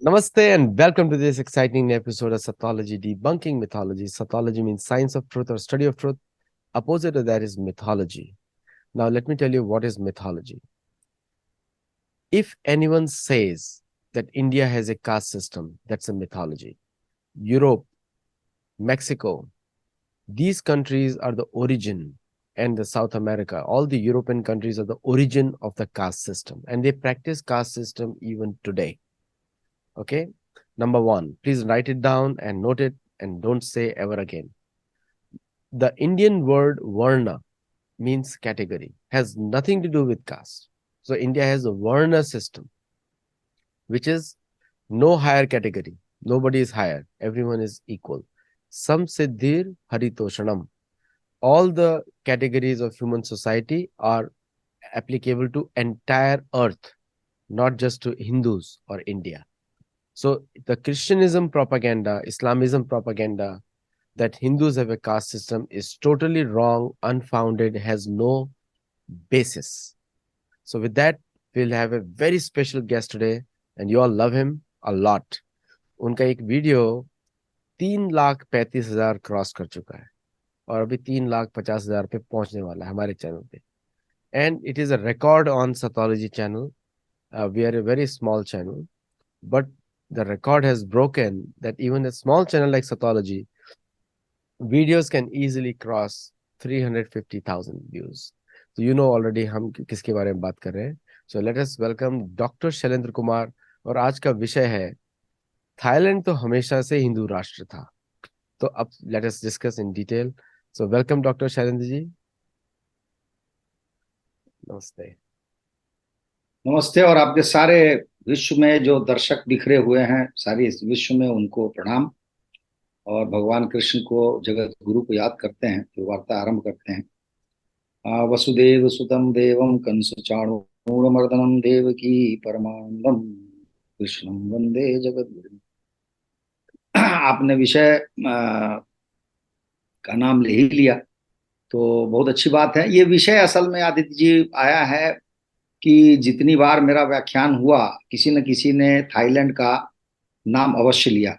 Namaste and welcome to this exciting episode of Sathology Debunking Mythology. Sathology means science of truth or study of truth. Opposite of that is mythology. Now, let me tell you what is mythology. If anyone says that India has a caste system, that's a mythology. Europe, Mexico, these countries are the origin, and the South America, all the European countries are the origin of the caste system, and they practice caste system even today. Okay. Number one, please write it down and note it and don't say ever again. The Indian word Varna means category, has nothing to do with caste. So India has a Varna system, which is no higher category. Nobody is higher. Everyone is equal. Sam Siddhir Haritoshanam. All the categories of human society are applicable to entire earth, not just to Hindus or India. So the Christianism propaganda, Islamism propaganda that Hindus have a caste system is totally wrong, unfounded, has no basis. So with that, we'll have a very special guest today and you all love him a lot. उनका एक video 3,35,000 cross कर चुका है और अभी 3,50,000 पे पहुंचने वाला है हमारे चैनल पे. And it is a record on Sathology channel. We are a very small channel, but the record has broken that even a small channel like Sathology, videos can easily cross 350,000 views. So you know already हम किसके बारे में बात कर रहे हैं. So let us welcome Dr. Shailendra Kumar. और आज का विषय है थाईलैंड तो हमेशा से हिंदू राष्ट्र था. तो अब let us discuss in detail. So welcome Dr. Shailendra ji. नमस्ते. नमस्ते। और आपके सारे विश्व में जो दर्शक बिखरे हुए हैं, सारी इस विश्व में उनको प्रणाम। और भगवान कृष्ण को, जगत गुरु को याद करते हैं, फिर वार्ता आरंभ करते हैं। वसुदेव सुतम देवम कंस चाणूरमर्दनम देवकी परमानंदम कृष्णम वंदे जगत गुरु। आपने विषय का नाम ले ही लिया तो बहुत अच्छी बात है। ये विषय असल में आदित्य जी आया है कि जितनी बार मेरा व्याख्यान हुआ, किसी न किसी ने थाईलैंड का नाम अवश्य लिया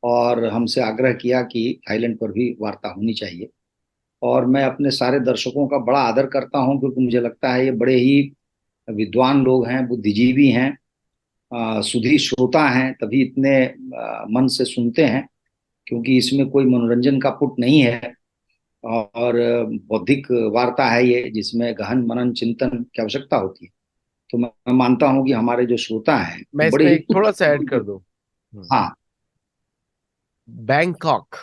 और हमसे आग्रह किया कि थाईलैंड पर भी वार्ता होनी चाहिए। और मैं अपने सारे दर्शकों का बड़ा आदर करता हूं, क्योंकि मुझे लगता है ये बड़े ही विद्वान लोग हैं, बुद्धिजीवी हैं, सुधीर श्रोता हैं, तभी इतने मन से सुनते हैं, क्योंकि इसमें कोई मनोरंजन का पुट नहीं है और बौद्धिक वार्ता है ये, जिसमें गहन मनन चिंतन की आवश्यकता होती है। तो मैं मानता हूं कि हमारे जो श्रोता हैं मैं बड़े इसमें ही एक थोड़ा सा ऐड कर दूं. हाँ। बैंकॉक,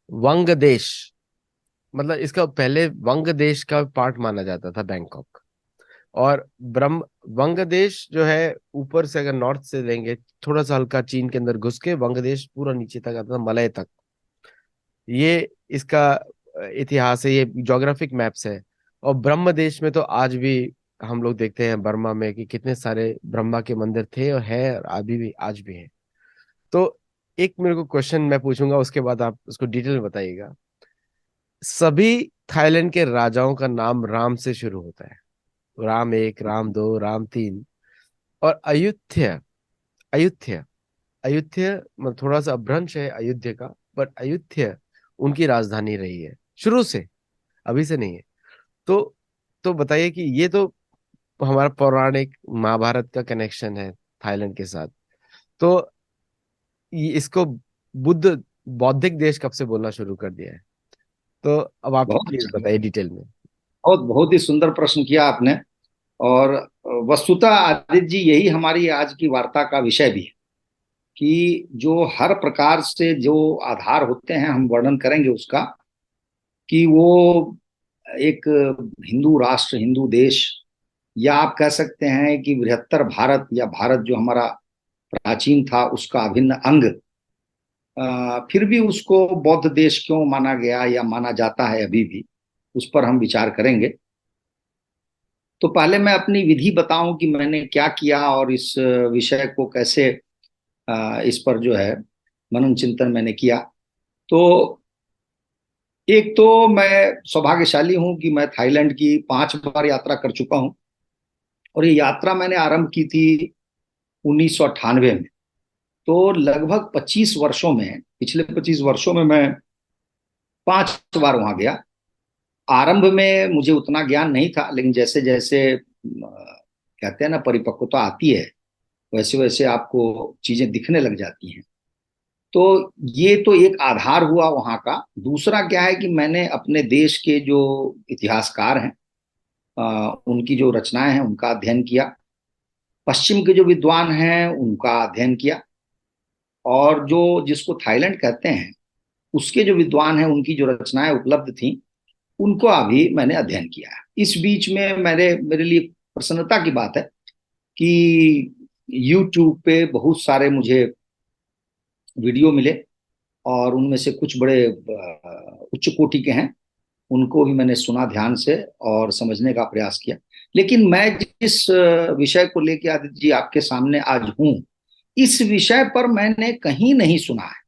वंग देश, मतलब इसका पहले वंग देश का पार्ट माना जाता था बैंकॉक. और ब्रह्म वंग देश जो है ऊपर से अगर नॉर्थ से लेंगे, थोड़ा सा हल्का चीन के अंदर घुस के वंग देश पूरा नीचे तक आता था, मलय तक. ये इसका इतिहास है, ये ज्योग्राफिक मैप्स है. और ब्रह्म देश में तो आज भी हम लोग देखते हैं बर्मा में कि कितने सारे ब्रह्मा के मंदिर थे और है, और अभी भी आज भी है. तो एक मेरे को क्वेश्चन मैं पूछूंगा, उसके बाद आप उसको डिटेल में बताइएगा. सभी थाईलैंड के राजाओं का नाम राम से शुरू होता है. राम एक, राम दो, राम तीन. और अयुध्य, अयुध्य अयुध्य मतलब थोड़ा सा अपभ्रंश है अयुध्य का, बट अयुध्य उनकी राजधानी रही है शुरू से, अभी से नहीं है. तो तो बताइए कि ये तो हमारा पौराणिक महाभारत का कनेक्शन है थाईलैंड के साथ. तो इसको बुद्ध बौद्धिक देश कब से बोलना शुरू कर दिया है? तो अब आप बहुत प्लीज अच्छा, बताइए डिटेल में. बहुत बहुत ही सुंदर प्रश्न किया आपने। और वस्तुतः आदित्य जी, यही हमारी आज की वार्ता का विषय भी है कि जो हर प्रकार से जो आधार होते हैं, हम वर्णन करेंगे उसका, कि वो एक हिंदू राष्ट्र, हिंदू देश, या आप कह सकते हैं कि बृहत्तर भारत, या भारत जो हमारा प्राचीन था उसका अभिन्न अंग, फिर भी उसको बौद्ध देश क्यों माना गया या माना जाता है अभी भी, उस पर हम विचार करेंगे। तो पहले मैं अपनी विधि बताऊं कि मैंने क्या किया और इस विषय को कैसे, इस पर जो है मनन चिंतन मैंने किया। तो एक तो मैं सौभाग्यशाली हूं कि मैं थाईलैंड की 5 बार यात्रा कर चुका हूं। और ये यात्रा मैंने आरंभ की थी 1998 में। तो लगभग 25 वर्षों में, पिछले 25 वर्षों में मैं 5 बार वहां गया। आरंभ में मुझे उतना ज्ञान नहीं था, लेकिन जैसे जैसे कहते हैं ना, परिपक्वता आती है, वैसे वैसे आपको चीजें दिखने लग जाती हैं। तो ये तो एक आधार हुआ वहां का। दूसरा क्या है कि मैंने अपने देश के जो इतिहासकार हैं, उनकी जो रचनाएं हैं उनका अध्ययन किया। पश्चिम के जो विद्वान हैं उनका अध्ययन किया। और जो जिसको थाईलैंड कहते हैं, उसके जो विद्वान हैं उनकी जो रचनाएं उपलब्ध थी, उनको अभी मैंने अध्ययन किया है। इस बीच में मेरे लिए प्रसन्नता की बात है कि यूट्यूब पे बहुत सारे मुझे वीडियो मिले, और उनमें से कुछ बड़े उच्च कोटि के हैं। उनको भी मैंने सुना ध्यान से और समझने का प्रयास किया। लेकिन मैं जिस विषय को लेकर आदित्य जी आपके सामने आज हूं, इस विषय पर मैंने कहीं नहीं सुना है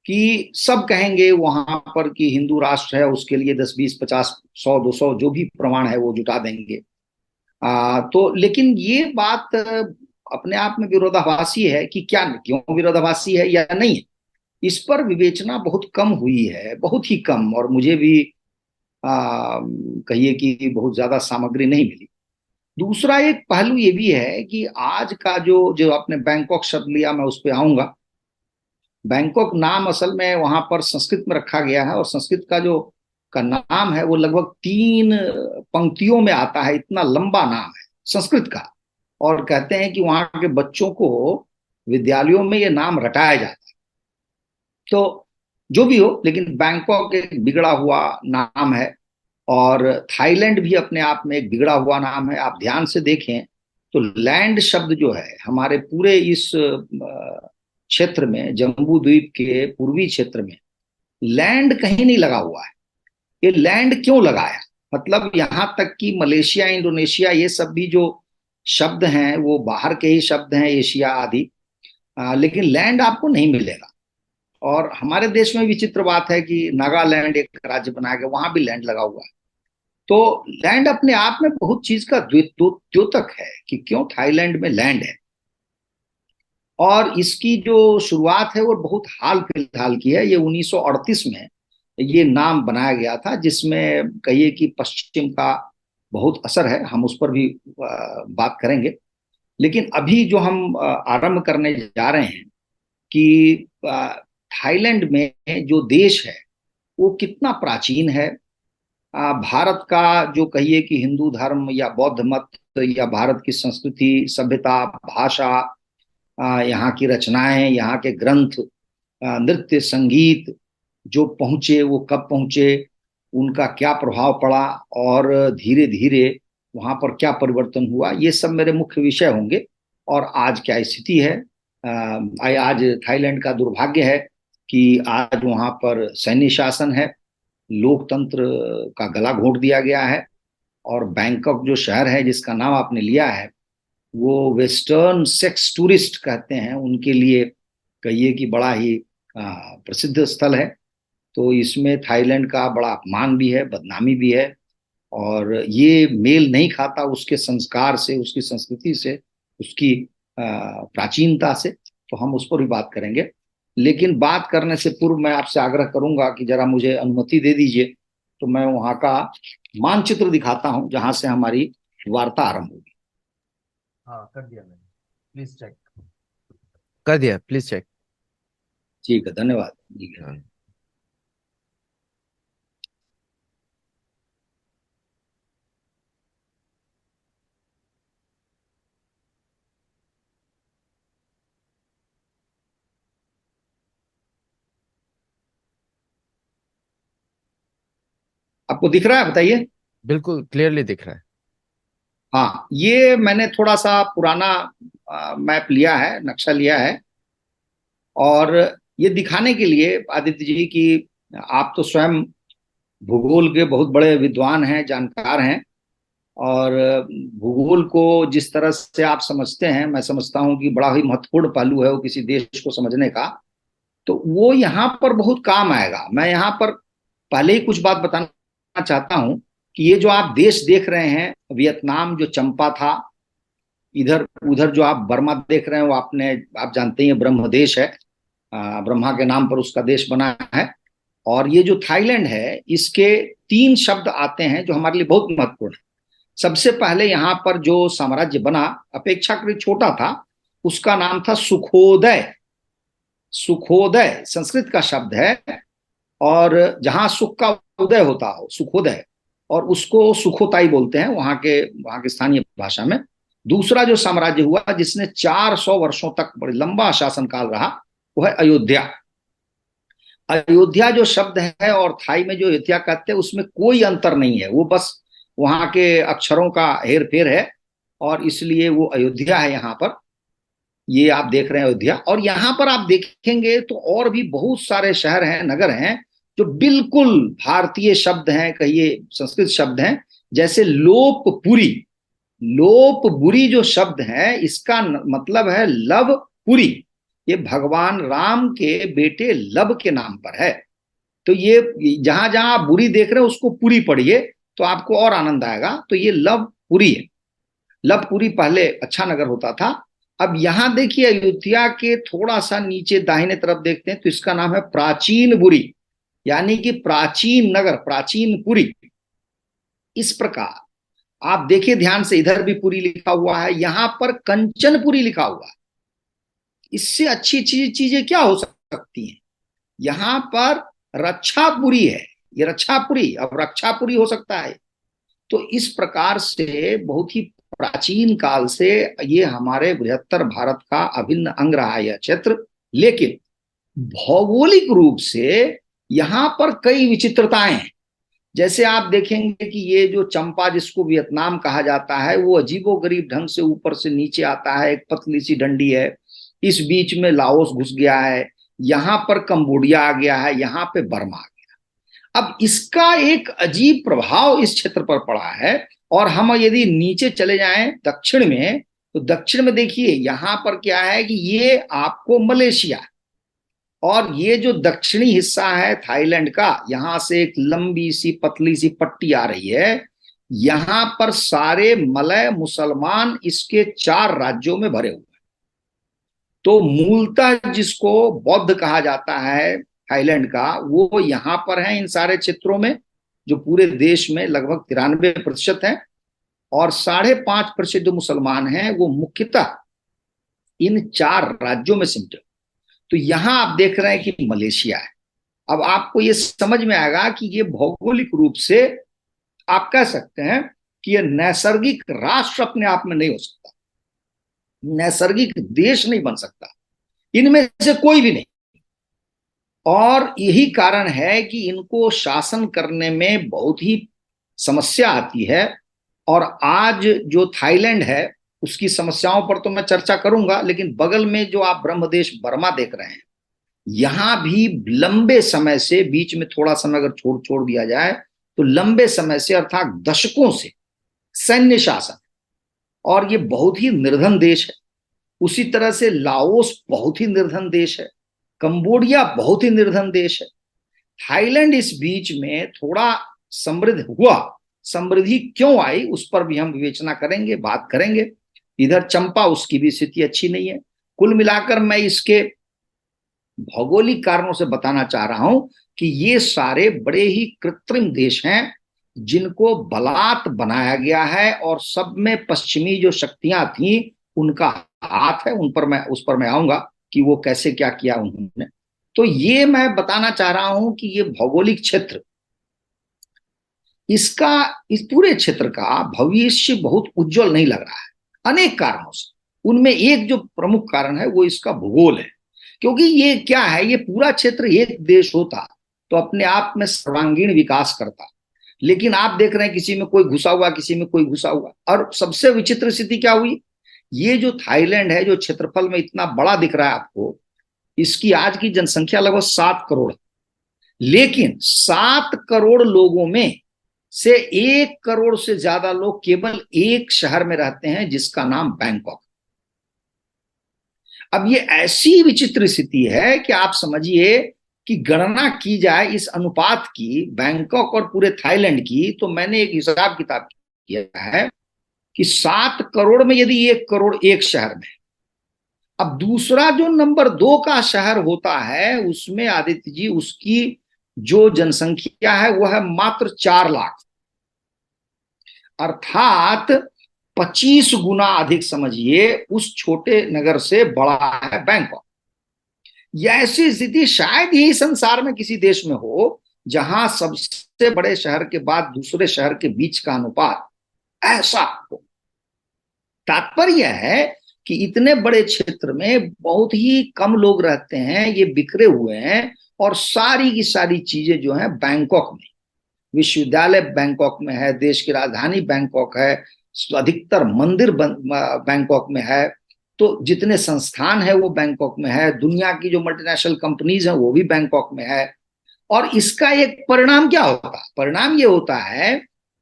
कि सब कहेंगे वहां पर कि हिंदू राष्ट्र है, उसके लिए 10 20 50 100 200 जो भी प्रमाण है वो जुटा देंगे। तो लेकिन ये बात अपने आप में विरोधाभासी है कि क्या, क्यों विरोधाभासी है या नहीं है, इस पर विवेचना बहुत कम हुई है, बहुत ही कम। और मुझे भी कहिए कि बहुत ज्यादा सामग्री नहीं मिली। दूसरा एक पहलू ये भी है कि आज का जो जो आपने बैंकॉक शब्द लिया, मैं उस पर आऊंगा। बैंकॉक नाम असल में वहां पर संस्कृत में रखा गया है, और संस्कृत का जो का नाम है वो लगभग 3 पंक्तियों में आता है, इतना लंबा नाम है संस्कृत का। और कहते हैं कि वहां के बच्चों को विद्यालयों में ये नाम रटाया जाता है। तो जो भी हो, लेकिन बैंकॉक एक बिगड़ा हुआ नाम है, और थाईलैंड भी अपने आप में एक बिगड़ा हुआ नाम है। आप ध्यान से देखें तो लैंड शब्द जो है हमारे पूरे इस क्षेत्र में, जम्बू द्वीप के पूर्वी क्षेत्र में लैंड कहीं नहीं लगा हुआ है। ये लैंड क्यों लगाया, मतलब यहां तक कि मलेशिया, इंडोनेशिया, ये सब भी जो शब्द हैं वो बाहर के ही शब्द हैं, एशिया आदि। लेकिन लैंड आपको नहीं मिलेगा। और हमारे देश में विचित्र बात है कि नागालैंड एक राज्य बनाया गया, वहां भी लैंड लगा हुआ है। तो लैंड अपने आप में बहुत चीज का द्योतक है कि क्यों थाईलैंड में लैंड है। और इसकी जो शुरुआत है वो बहुत हाल फिलहाल की है। ये 1938 में ये नाम बनाया गया था, जिसमें कहिए कि पश्चिम का बहुत असर है। हम उस पर भी बात करेंगे। लेकिन अभी जो हम आरंभ करने जा रहे हैं कि थाईलैंड में जो देश है वो कितना प्राचीन है। भारत का जो कहिए कि हिंदू धर्म या बौद्ध मत या भारत की संस्कृति, सभ्यता, भाषा, यहाँ की रचनाएं, यहाँ के ग्रंथ, नृत्य, संगीत जो पहुंचे वो कब पहुंचे, उनका क्या प्रभाव पड़ा, और धीरे धीरे वहां पर क्या परिवर्तन हुआ, ये सब मेरे मुख्य विषय होंगे। और आज क्या स्थिति है। आज थाईलैंड का दुर्भाग्य है कि आज वहां पर सैन्य शासन है, लोकतंत्र का गला घोंट दिया गया है। और बैंकॉक जो शहर है जिसका नाम आपने लिया है, वो वेस्टर्न सेक्स टूरिस्ट कहते हैं, उनके लिए कहिए कि बड़ा ही प्रसिद्ध स्थल है। तो इसमें थाईलैंड का बड़ा अपमान भी है, बदनामी भी है, और ये मेल नहीं खाता उसके संस्कार से, उसकी संस्कृति से, उसकी प्राचीनता से। तो हम उस पर भी बात करेंगे। लेकिन बात करने से पूर्व मैं आपसे आग्रह करूंगा कि जरा मुझे अनुमति दे दीजिए, तो मैं वहां का मानचित्र दिखाता हूं जहां से हमारी वार्ता आरंभ होगी। हाँ, कर दिया मैंने, प्लीज चेक। कर दिया, प्लीज चेक। ठीक है, धन्यवाद। ठीक है। हाँ। आपको दिख रहा है, बताइए। बिल्कुल क्लियरली दिख रहा है। हाँ, ये मैंने थोड़ा सा पुराना मैप लिया है, नक्शा लिया है, और ये दिखाने के लिए आदित्य जी कि आप तो स्वयं भूगोल के बहुत बड़े विद्वान हैं, जानकार हैं। और भूगोल को जिस तरह से आप समझते हैं, मैं समझता हूं कि बड़ा ही महत्वपूर्ण पहलू है वो किसी देश को समझने का। तो वो यहाँ पर बहुत काम आएगा। मैं यहाँ पर पहले ही कुछ बात बताना चाहता हूं कि ये जो आप देश देख रहे हैं, वियतनाम जो चंपा था, इधर उधर जो आप बर्मा देख रहे हैं वो आप जानते हैं ब्रह्म देश है, ब्रह्मा के नाम पर उसका देश बना है। और ये जो थाईलैंड है, इसके 3 शब्द आते हैं जो हमारे लिए बहुत महत्वपूर्ण है। सबसे पहले यहाँ पर जो साम्राज्य बना अपेक्षाकृत छोटा था, उसका नाम था सुखोदय। सुखोदय संस्कृत का शब्द है, और जहां सुख का उदय होता हो, सुखोदय, और उसको सुखोताई बोलते हैं वहां के स्थानीय भाषा में। दूसरा जो साम्राज्य हुआ जिसने 400 वर्षों तक बड़ी लंबा शासनकाल रहा, वो है अयोध्या। अयोध्या जो शब्द है और थाई में जो अयोध्या कहते हैं उसमें कोई अंतर नहीं है, वो बस वहां के अक्षरों का हेर फेर है, और इसलिए वो अयोध्या है यहाँ पर। ये आप देख रहे हैं अयोध्या, और यहाँ पर आप देखेंगे तो और भी बहुत सारे शहर हैं, नगर हैं, जो बिल्कुल भारतीय शब्द हैं, कहिए संस्कृत शब्द हैं। जैसे लोपपुरी, लोपबुरी जो शब्द है इसका मतलब है लवपुरी। ये भगवान राम के बेटे लब के नाम पर है। तो ये जहां जहां आप बुरी देख रहे हो उसको पूरी पढ़िए तो आपको और आनंद आएगा। तो ये लवपुरी है। लवपुरी पहले अच्छा नगर होता था। अब यहां देखिए अयोध्या के थोड़ा सा नीचे दाहिने तरफ देखते हैं तो इसका नाम है प्राचीनपुरी, यानी कि प्राचीन नगर, प्राचीनपुरी। इस प्रकार आप देखिए ध्यान से, इधर भी पुरी लिखा हुआ है, यहां पर कंचनपुरी लिखा हुआ है। इससे अच्छी चीजें क्या हो सकती हैं। यहां पर रक्षापुरी है, ये रक्षापुरी, अब रक्षापुरी हो सकता है। तो इस प्रकार से बहुत ही प्राचीन काल से ये हमारे बृहत्तर भारत का अभिन्न अंग रहा है यह क्षेत्र। लेकिन भौगोलिक रूप से यहां पर कई विचित्रताएं हैं। जैसे आप देखेंगे कि ये जो चंपा, जिसको वियतनाम कहा जाता है, वो अजीबोगरीब ढंग से ऊपर से नीचे आता है, एक पतली सी डंडी है। इस बीच में लाओस घुस गया है, यहां पर कंबोडिया आ गया है, यहां पे बर्मा आ गया। अब इसका एक अजीब प्रभाव इस क्षेत्र पर पड़ा है। और हम यदि नीचे चले जाएं दक्षिण में, तो दक्षिण में देखिए यहां पर क्या है कि ये आपको मलेशिया, और ये जो दक्षिणी हिस्सा है थाईलैंड का, यहां से एक लंबी सी पतली सी पट्टी आ रही है। यहां पर सारे मलय मुसलमान इसके 4 राज्यों में भरे हुए हैं। तो मूलतः जिसको बौद्ध कहा जाता है थाईलैंड का, वो यहां पर है इन सारे क्षेत्रों में, जो पूरे देश में लगभग 93% है। और 5.5% जो मुसलमान हैं वो मुख्यतः इन 4 राज्यों में सिमटे। तो यहां आप देख रहे हैं कि मलेशिया है। अब आपको ये समझ में आएगा कि ये भौगोलिक रूप से आप कह सकते हैं कि ये नैसर्गिक राष्ट्र अपने आप में नहीं हो सकता, नैसर्गिक देश नहीं बन सकता, इनमें से कोई भी नहीं। और यही कारण है कि इनको शासन करने में बहुत ही समस्या आती है। और आज जो थाईलैंड है उसकी समस्याओं पर तो मैं चर्चा करूंगा, लेकिन बगल में जो आप ब्रह्मदेश बर्मा देख रहे हैं, यहां भी लंबे समय से, बीच में थोड़ा समय अगर छोड़ दिया जाए तो लंबे समय से अर्थात दशकों से सैन्य शासन, और ये बहुत ही निर्धन देश है। उसी तरह से लाओस बहुत ही निर्धन देश है, कंबोडिया बहुत ही निर्धन देश है। थाईलैंड इस बीच में थोड़ा समृद्ध हुआ। समृद्धि क्यों आई उस पर भी हम विवेचना करेंगे, बात करेंगे। इधर चंपा, उसकी भी स्थिति अच्छी नहीं है। कुल मिलाकर मैं इसके भौगोलिक कारणों से बताना चाह रहा हूं कि ये सारे बड़े ही कृत्रिम देश हैं जिनको बलात् बनाया गया है, और सब में पश्चिमी जो शक्तियां थी उनका हाथ है। उस पर मैं आऊंगा कि वो कैसे क्या किया उन्होंने। तो ये मैं बताना चाह रहा हूं कि ये भौगोलिक क्षेत्र, इसका, इस पूरे क्षेत्र का भविष्य बहुत उज्जवल नहीं लग रहा है अनेक कारणों से। उनमें एक जो प्रमुख कारण है वो इसका भूगोल है। क्योंकि ये क्या है, ये पूरा क्षेत्र एक देश होता तो अपने आप में सर्वांगीण विकास करता। लेकिन आप देख रहे हैं किसी में कोई घुसा हुआ, किसी में कोई घुसा हुआ। और सबसे विचित्र स्थिति क्या हुई, ये जो थाईलैंड है, जो क्षेत्रफल में इतना बड़ा दिख रहा है आपको, इसकी आज की जनसंख्या लगभग 7 करोड़, लेकिन 7 करोड़ लोगों में से 1 करोड़ से ज्यादा लोग केवल एक शहर में रहते हैं जिसका नाम बैंकॉक। अब ये ऐसी विचित्र स्थिति है कि आप समझिए कि गणना की जाए इस अनुपात की बैंकॉक और पूरे थाईलैंड की, तो मैंने एक हिसाब किताब किया है कि 7 करोड़ में यदि 1 करोड़ एक शहर में, अब दूसरा जो नंबर 2 का शहर होता है उसमें आदित्य जी उसकी जो जनसंख्या है वह है मात्र 4 लाख, अर्थात 25 गुना अधिक समझिए उस छोटे नगर से बड़ा है बैंकॉक। यह ऐसी स्थिति शायद ही संसार में किसी देश में हो जहां सबसे बड़े शहर के बाद दूसरे शहर के बीच का अनुपात ऐसा हो। तात्पर्य है कि इतने बड़े क्षेत्र में बहुत ही कम लोग रहते हैं, ये बिखरे हुए हैं, और सारी की सारी चीजें जो है बैंकॉक में, विश्वविद्यालय बैंकॉक में है, देश की राजधानी बैंकॉक है, अधिकतर मंदिर बैंकॉक में है, तो जितने संस्थान है वो बैंकॉक में है, दुनिया की जो मल्टीनेशनल कंपनीज हैं वो भी बैंकॉक में है। और इसका एक परिणाम क्या होता है? परिणाम ये होता है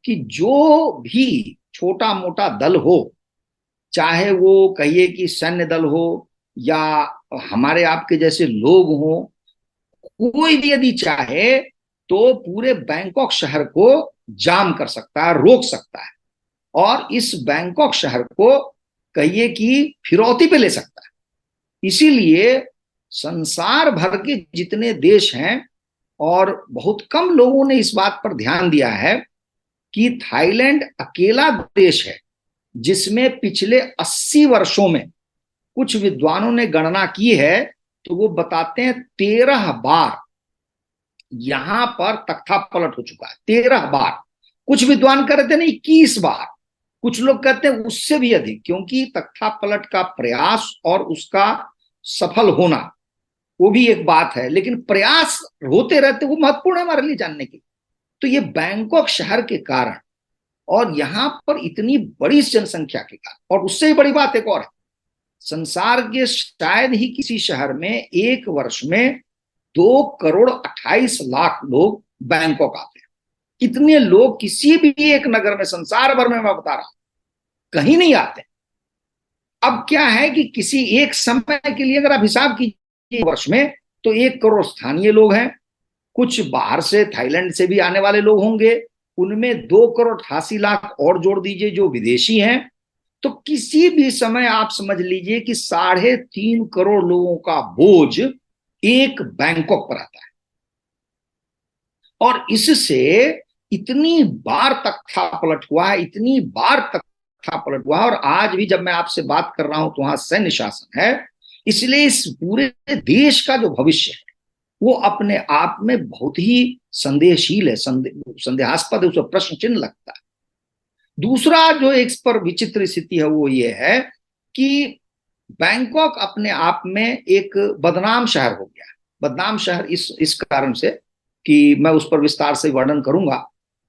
कि जो भी छोटा मोटा दल हो, चाहे वो कहिए कि सैन्य दल हो या हमारे आपके जैसे लोग हों, कोई भी यदि चाहे तो पूरे बैंकॉक शहर को जाम कर सकता है, रोक सकता है, और इस बैंकॉक शहर को कहिए कि फिरौती पे ले सकता है। इसीलिए संसार भर के जितने देश हैं, और बहुत कम लोगों ने इस बात पर ध्यान दिया है कि थाईलैंड अकेला देश है जिसमें पिछले 80 वर्षों में, कुछ विद्वानों ने गणना की है तो वो बताते हैं 13 बार यहां पर तख्ता पलट हो चुका है। 13 बार। कुछ विद्वान कह रहे थे नहीं 21 बार, कुछ लोग कहते हैं उससे भी अधिक, क्योंकि तख्ता पलट का प्रयास और उसका सफल होना वो भी एक बात है, लेकिन प्रयास होते रहते वो महत्वपूर्ण है हमारे लिए जानने की। तो ये बैंकॉक शहर के कारण और यहां पर इतनी बड़ी जनसंख्या के कारण, और उससे ही बड़ी बात एक और है, संसार के शायद ही किसी शहर में एक वर्ष में 2 करोड़ 28 लाख लोग बैंकॉक आते हैं। इतने लोग किसी भी एक नगर में संसार भर में, मैं बता रहा हूं, कहीं नहीं आते। अब क्या है कि किसी एक समय के लिए अगर आप हिसाब कीजिए वर्ष में, तो 1 करोड़ स्थानीय लोग हैं, कुछ बाहर से थाईलैंड से भी आने वाले लोग होंगे, उनमें 2 करोड़ 88 लाख और जोड़ दीजिए जो विदेशी हैं, तो किसी भी समय आप समझ लीजिए कि 3.5 करोड़ लोगों का बोझ एक बैंकॉक पर आता है। और इससे इतनी बार तख्ता पलट हुआ है, इतनी बार तख्ता पलट हुआ है, और आज भी जब मैं आपसे बात कर रहा हूं तो वहां सैन्य शासन है। इसलिए इस पूरे देश का जो भविष्य है वो अपने आप में बहुत ही संदेहशील है, संदेहास्पद है, उस पर प्रश्न चिन्ह लगता है। दूसरा जो एक पर विचित्र स्थिति है वो ये है कि बैंकॉक अपने आप में एक बदनाम शहर हो गया है। बदनाम शहर इस कारण से कि मैं उस पर विस्तार से वर्णन करूंगा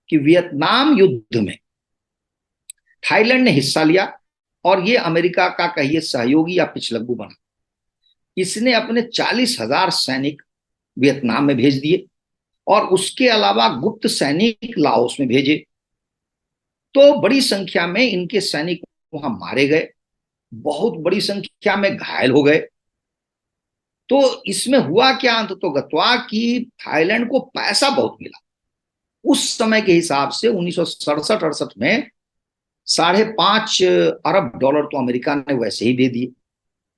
कि वियतनाम युद्ध में थाईलैंड ने हिस्सा लिया और ये अमेरिका का कहिए सहयोगी या पिछलग्गू बना। इसने अपने 40,000 सैनिक वियतनाम में भेज दिए और उसके अलावा गुप्त सैनिक लाओस में भेजे। तो बड़ी संख्या में इनके सैनिक वहां मारे गए, बहुत बड़ी संख्या में घायल हो गए। तो इसमें हुआ क्या अंततोगत्वा कि थाईलैंड को पैसा बहुत मिला। उस समय के हिसाब से 1967-68 में $5.5 अरब तो अमेरिका ने वैसे ही दे दिए,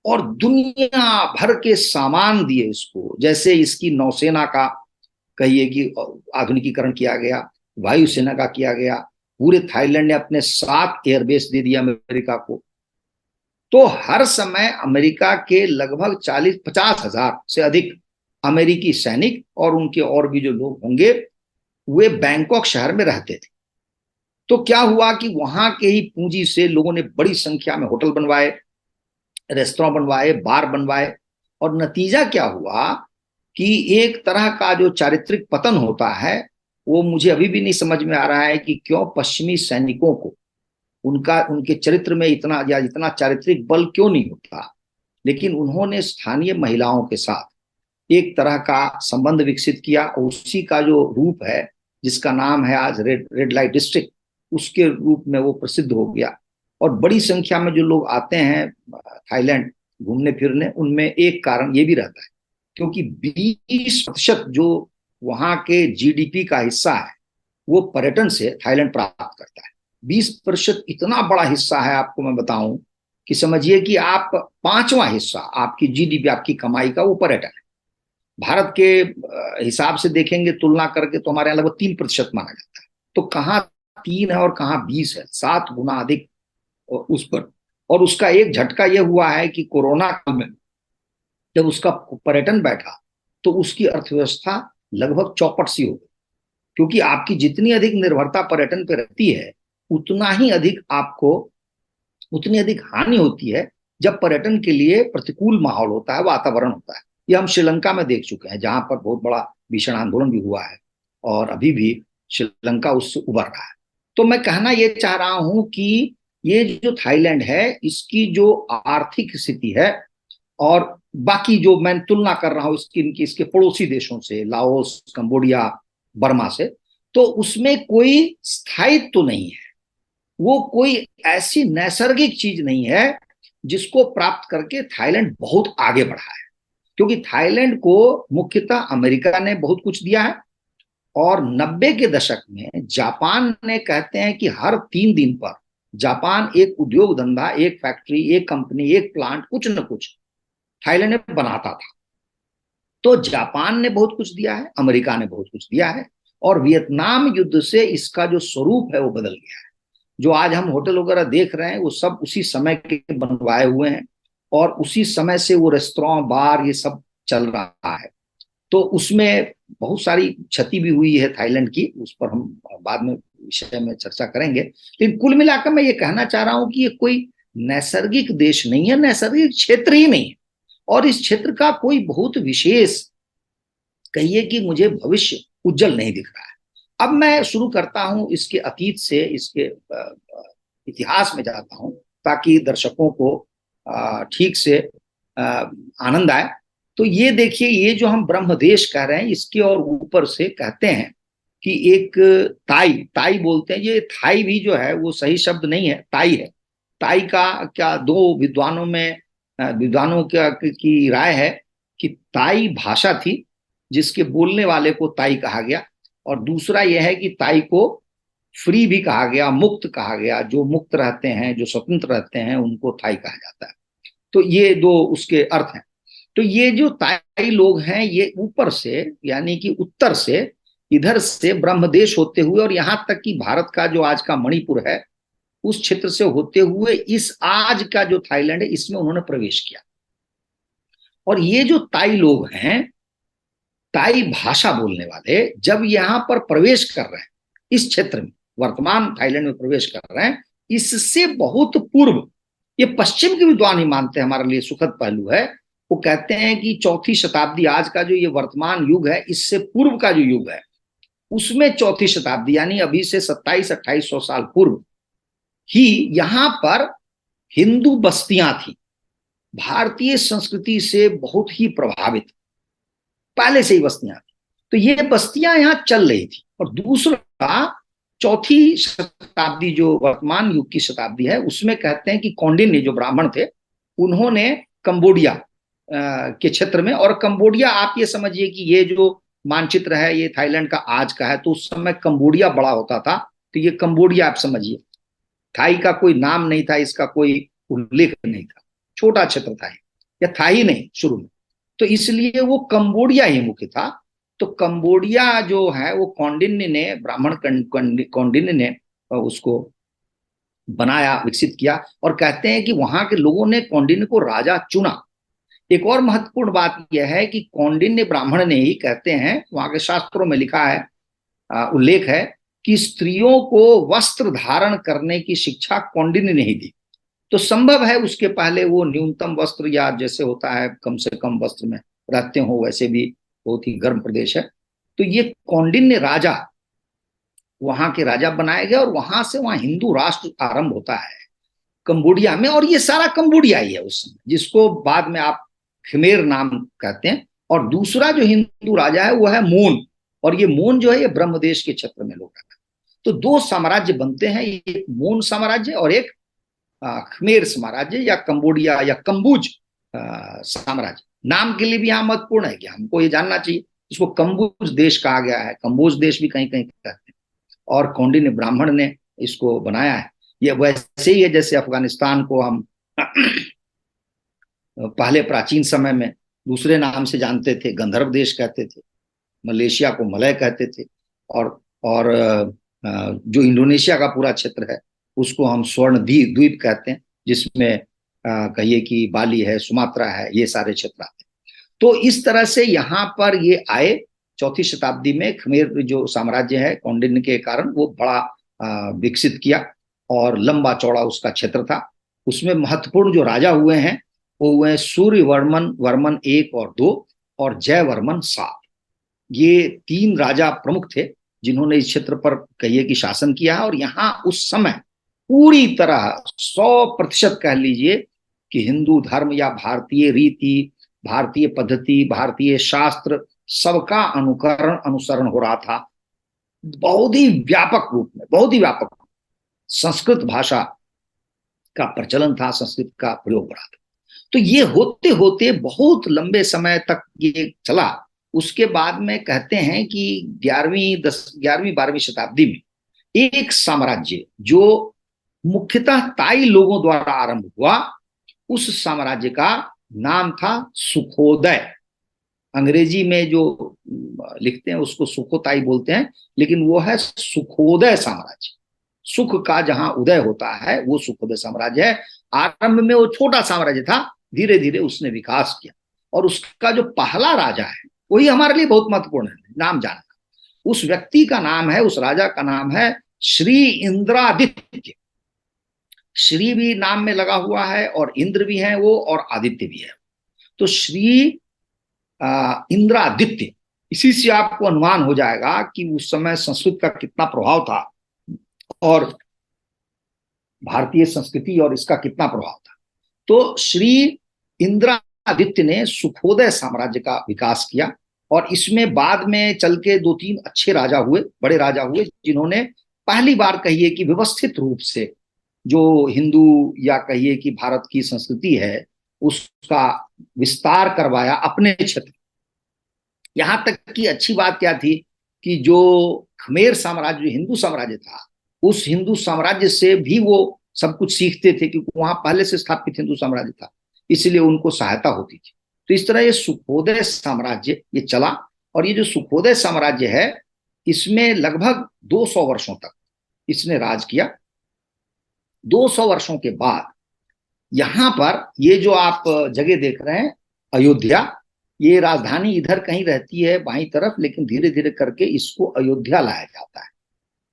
और दुनिया भर के सामान दिए इसको, जैसे इसकी नौसेना का कहिए कि आधुनिकीकरण किया गया, वायुसेना का किया गया, पूरे थाईलैंड ने अपने 7 एयरबेस दे दिया अमेरिका को। तो हर समय अमेरिका के लगभग 40-50 हजार से अधिक अमेरिकी सैनिक और उनके और भी जो लोग होंगे वे बैंकॉक शहर में रहते थे। तो क्या हुआ कि वहां के ही पूंजी से लोगों ने बड़ी संख्या में होटल बनवाए, रेस्तरां बनवाए, बार बनवाए, और नतीजा क्या हुआ कि एक तरह का जो चारित्रिक पतन होता है वो मुझे अभी भी नहीं समझ में आ रहा है कि क्यों पश्चिमी सैनिकों को उनके चरित्र में इतना चारित्रिक बल क्यों नहीं होता, लेकिन उन्होंने स्थानीय महिलाओं के साथ एक तरह का संबंध विकसित किया, और उसी का जो रूप है जिसका नाम है आज रेड लाइट डिस्ट्रिक्ट, उसके रूप में वो प्रसिद्ध हो गया। और बड़ी संख्या में जो लोग आते हैं थाईलैंड घूमने फिरने, उनमें एक कारण ये भी रहता है क्योंकि 20% जो वहां के जीडीपी का हिस्सा है वो पर्यटन से थाईलैंड प्राप्त करता है। 20% इतना बड़ा हिस्सा है, आपको मैं बताऊं कि समझिए कि आप पांचवा हिस्सा आपकी जीडीपी, आपकी कमाई का वो पर्यटन है। भारत के हिसाब से देखेंगे तुलना करके तो हमारे यहाँ लगभग 3% माना जाता है। तो कहाँ 3 है और कहाँ 20 है, 7 गुना अधिक उस पर। और उसका एक झटका यह हुआ है कि कोरोना काल में जब उसका पर्यटन बैठा तो उसकी अर्थव्यवस्था लगभग चौपट सी हो गई, क्योंकि आपकी जितनी अधिक निर्भरता पर्यटन पर रहती है उतना ही अधिक आपको, उतनी अधिक हानि होती है जब पर्यटन के लिए प्रतिकूल माहौल होता है, वातावरण होता है। ये हम श्रीलंका में देख चुके हैं, जहां पर बहुत बड़ा भीषण आंदोलन भी हुआ है और अभी भी श्रीलंका उससे उबर रहा है। तो मैं कहना ये चाह रहा हूं कि ये जो थाईलैंड है इसकी जो आर्थिक स्थिति है, और बाकी जो मैं तुलना कर रहा हूं इसके पड़ोसी देशों से, लाओस, कंबोडिया, बर्मा से, तो उसमें कोई स्थायित्व तो नहीं है। वो कोई ऐसी नैसर्गिक चीज नहीं है जिसको प्राप्त करके थाईलैंड बहुत आगे बढ़ा है। क्योंकि थाईलैंड को मुख्यतः अमेरिका ने बहुत कुछ दिया है, और 90 के दशक में जापान ने, कहते हैं कि हर 3 दिन पर जापान एक उद्योग धंधा, एक फैक्ट्री, एक कंपनी, एक प्लांट, कुछ न कुछ थाईलैंड में बनाता था। तो जापान ने बहुत कुछ दिया है, अमेरिका ने बहुत कुछ दिया है, और वियतनाम युद्ध से इसका जो स्वरूप है वो बदल गया है। जो आज हम होटल वगैरह देख रहे हैं वो सब उसी समय के बनवाए हुए हैं, और उसी समय से वो रेस्टोरेंट, बार, ये सब चल रहा है। तो उसमें बहुत सारी क्षति भी हुई है थाईलैंड की, उस पर हम बाद में विषय में चर्चा करेंगे। लेकिन कुल मिलाकर मैं ये कहना चाह रहा हूं कि ये कोई नैसर्गिक देश नहीं है, नैसर्गिक क्षेत्र ही नहीं है, और इस क्षेत्र का कोई बहुत विशेष, कहिए कि मुझे भविष्य उज्जवल नहीं दिख रहा है। अब मैं शुरू करता हूं इसके अतीत से, इसके इतिहास में जाता हूं, ताकि दर्शकों को ठीक से आनंद आए। तो ये देखिए, ये जो हम ब्रह्मदेश कह रहे हैं, इसके और ऊपर से कहते हैं कि एक ताई, ताई बोलते हैं। ये थाई भी जो है वो सही शब्द नहीं है, ताई है। ताई का क्या, दो विद्वानों में, विद्वानों की राय है कि ताई भाषा थी जिसके बोलने वाले को ताई कहा गया, और दूसरा यह है कि ताई को फ्री भी कहा गया, मुक्त कहा गया। जो मुक्त रहते हैं, जो स्वतंत्र रहते हैं, उनको थाई कहा जाता है। तो ये दो उसके अर्थ हैं। तो ये जो ताई लोग हैं, ये ऊपर से, यानी कि उत्तर से, इधर से ब्रह्मदेश होते हुए, और यहां तक कि भारत का जो आज का मणिपुर है उस क्षेत्र से होते हुए इस आज का जो थाईलैंड है इसमें उन्होंने प्रवेश किया। और ये जो ताई लोग हैं, ताई भाषा बोलने वाले, जब यहां पर प्रवेश कर रहे हैं इस क्षेत्र में, वर्तमान थाईलैंड में प्रवेश कर रहे हैं, इससे बहुत पूर्व, ये पश्चिम के विद्वान ही मानते हैं, हमारे लिए सुखद पहलू है, वो कहते हैं कि 4वीं शताब्दी, आज का जो ये वर्तमान युग है, इससे पूर्व का जो युग है उसमें 4वीं शताब्दी, यानी अभी से 2700-2800 साल पूर्व ही यहां पर हिंदू बस्तियां थी, भारतीय संस्कृति से बहुत ही प्रभावित, पहले से ही बस्तियां थी। तो ये बस्तियां यहां चल रही थी। और दूसरा, 4वीं शताब्दी जो वर्तमान युग की शताब्दी है, उसमें कहते हैं कि कौंडिन्य जो ब्राह्मण थे, उन्होंने कंबोडिया के क्षेत्र में, और कंबोडिया आप ये समझिए कि ये जो मानचित्र है ये थाईलैंड का आज का है, तो उस समय कंबोडिया बड़ा होता था, तो ये कंबोडिया आप समझिए। थाई का कोई नाम नहीं था, इसका कोई उल्लेख नहीं था, छोटा क्षेत्र था, या था ही नहीं शुरू में, तो इसलिए वो कंबोडिया ही मुख्य था। तो कंबोडिया जो है वो कौंडिन्य ने, ब्राह्मण कौंडिन्य ने उसको बनाया, विकसित किया, और कहते हैं कि वहां के लोगों ने कौंडिन्य को राजा चुना। एक और महत्वपूर्ण बात यह है कि कौंडिन्य ब्राह्मण ने ही, कहते हैं वहां के शास्त्रों में लिखा है, उल्लेख है कि स्त्रियों को वस्त्र धारण करने की शिक्षा कौंडिन्य ने ही दी। तो संभव है उसके पहले वो न्यूनतम वस्त्र, या जैसे होता है कम से कम वस्त्र में रहते हो, वैसे भी बहुत ही गर्म प्रदेश है। तो ये कौंडिन्य राजा वहां के राजा बनाए गए, और वहां से वहां हिंदू राष्ट्र आरंभ होता है कंबोडिया में। और ये सारा कंबोडिया ही है उस समय, जिसको बाद में आप खमेर नाम कहते हैं। और दूसरा जो हिंदू राजा है वो है मोन, और ये मोन जो है ये ब्रह्मदेश के क्षेत्र में लोग रहते हैं। तो दो साम्राज्य बनते हैं, एक मोन साम्राज्य और एक खमेर साम्राज्य, या कंबोडिया या कंबुज साम्राज्य। नाम के लिए भी यहाँ महत्वपूर्ण है कि हमको ये जानना चाहिए, इसको कंबुज देश कहा गया है, कंबोज देश भी कहीं कहीं कहते हैं। और कौंडिन्य ब्राह्मण ने इसको बनाया है। ये वैसे ही है जैसे अफगानिस्तान को हम पहले प्राचीन समय में दूसरे नाम से जानते थे, गंधर्व देश कहते थे, मलेशिया को मलय कहते थे, और जो इंडोनेशिया का पूरा क्षेत्र है उसको हम स्वर्ण द्वीप कहते हैं, जिसमें कहिए कि बाली है, सुमात्रा है, ये सारे क्षेत्र आते हैं। तो इस तरह से यहाँ पर ये आए। चौथी शताब्दी में खमेर जो साम्राज्य है कौंडिन्य के कारण वो बड़ा विकसित किया और लंबा चौड़ा उसका क्षेत्र था। उसमें महत्वपूर्ण जो राजा हुए हैं वो हुए सूर्यवर्मन वर्मन 1 और 2 और जयवर्मन 7। ये 3 राजा प्रमुख थे जिन्होंने इस क्षेत्र पर कहिए कि शासन किया है। और यहाँ उस समय पूरी तरह 100% कह लीजिए कि हिंदू धर्म या भारतीय रीति, भारतीय पद्धति, भारतीय शास्त्र सबका अनुकरण अनुसरण हो रहा था, बहुत ही व्यापक रूप में, बहुत ही व्यापक। संस्कृत भाषा का प्रचलन था, संस्कृत का प्रयोग हो रहा था। तो ये होते होते बहुत लंबे समय तक ये चला। उसके बाद में कहते हैं कि 11वीं 12वीं शताब्दी में एक साम्राज्य जो मुख्यतः ताई लोगों द्वारा आरंभ हुआ, उस साम्राज्य का नाम था सुखोदय। अंग्रेजी में जो लिखते हैं उसको सुखोताई बोलते हैं, लेकिन वो है सुखोदय साम्राज्य। सुख का जहां उदय होता है वो सुखोदय साम्राज्य है। आरंभ में वो छोटा साम्राज्य था, धीरे धीरे उसने विकास किया। और उसका जो पहला राजा है वही हमारे लिए बहुत महत्वपूर्ण है नाम जानना। उस व्यक्ति का नाम है, उस राजा का नाम है श्री इंद्रादित्य। श्री भी नाम में लगा हुआ है और इंद्र भी है वो और आदित्य भी है। तो श्री इंद्रादित्य, इसी से आपको अनुमान हो जाएगा कि उस समय संस्कृत का कितना प्रभाव था और भारतीय संस्कृति और इसका कितना प्रभाव था। तो श्री इंद्रादित्य ने सुखोदय साम्राज्य का विकास किया और इसमें बाद में चल के 2-3 अच्छे राजा हुए, बड़े राजा हुए, जिन्होंने पहली बार कहिए कि व्यवस्थित रूप से जो हिंदू या कहिए कि भारत की संस्कृति है उसका विस्तार करवाया अपने क्षेत्र। यहां तक कि अच्छी बात क्या थी कि जो खमेर साम्राज्य हिंदू साम्राज्य था, उस हिंदू साम्राज्य से भी वो सब कुछ सीखते थे क्योंकि वहां पहले से स्थापित हिंदू साम्राज्य था, इसलिए उनको सहायता होती थी। तो इस तरह ये सुखोदय साम्राज्य ये चला। और ये जो सुखोदय साम्राज्य है इसमें लगभग 200 वर्षों तक इसने राज किया। 200 वर्षों के बाद यहां पर ये जो आप जगह देख रहे हैं अयोध्या, ये राजधानी इधर कहीं रहती है बाईं तरफ, लेकिन धीरे धीरे करके इसको अयोध्या लाया जाता है।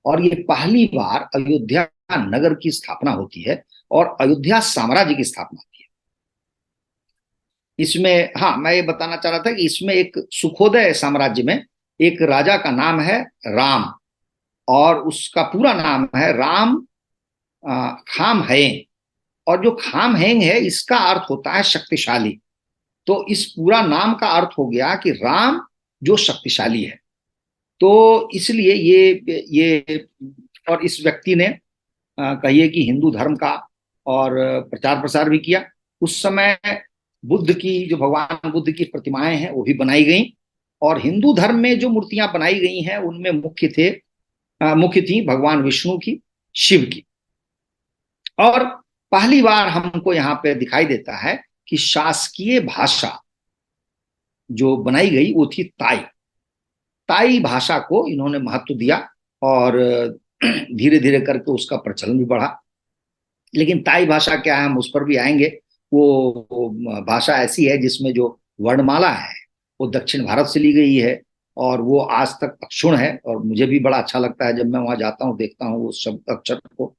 और ये पहली बार अयोध्या नगर की स्थापना होती है और अयोध्या साम्राज्य की स्थापना होती है। इसमें हाँ, मैं ये बताना चाह रहा था कि इसमें एक सुखोदय साम्राज्य में एक राजा का नाम है राम, और उसका पूरा नाम है राम खामहेंग। और जो खामहेंग है इसका अर्थ होता है शक्तिशाली। तो इस पूरा नाम का अर्थ हो गया कि राम जो शक्तिशाली है। तो इसलिए ये और इस व्यक्ति ने कहिए कि हिंदू धर्म का और प्रचार प्रसार भी किया। उस समय बुद्ध की, जो भगवान बुद्ध की प्रतिमाएं हैं वो भी बनाई गई, और हिंदू धर्म में जो मूर्तियां बनाई गई हैं उनमें मुख्य थी भगवान विष्णु की, शिव की। और पहली बार हमको यहाँ पे दिखाई देता है कि शासकीय भाषा जो बनाई गई वो थी ताई भाषा को इन्होंने महत्व दिया और धीरे धीरे करके उसका प्रचलन भी बढ़ा। लेकिन ताई भाषा क्या है हम उस पर भी आएंगे। वो भाषा ऐसी है जिसमें जो वर्णमाला है वो दक्षिण भारत से ली गई है और वो आज तक अक्षुण है। और मुझे भी बड़ा अच्छा लगता है जब मैं वहां जाता हूँ, देखता हूँ उस शब्द अक्षर को।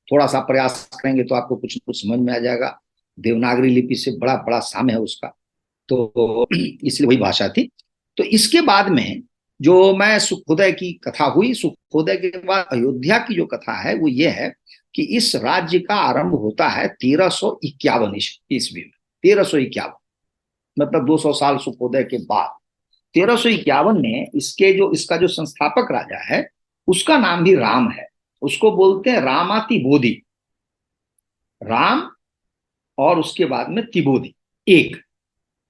थोड़ा सा प्रयास करेंगे तो आपको कुछ न कुछ समझ में आ जाएगा। देवनागरी लिपि से बड़ा बड़ा साम्य है उसका, तो इसलिए वही भाषा थी। तो इसके बाद में जो मैं सुखोदय की कथा हुई, सुखोदय के बाद अयोध्या की जो कथा है वो ये है कि इस राज्य का आरंभ होता है 1351 ईस्वी में। 1351 मतलब 200 साल सुखोदय के बाद 1351 में इसका जो संस्थापक राजा है उसका नाम भी राम है। उसको बोलते हैं रामाति बोधि, राम और उसके बाद में तिबोधी एक।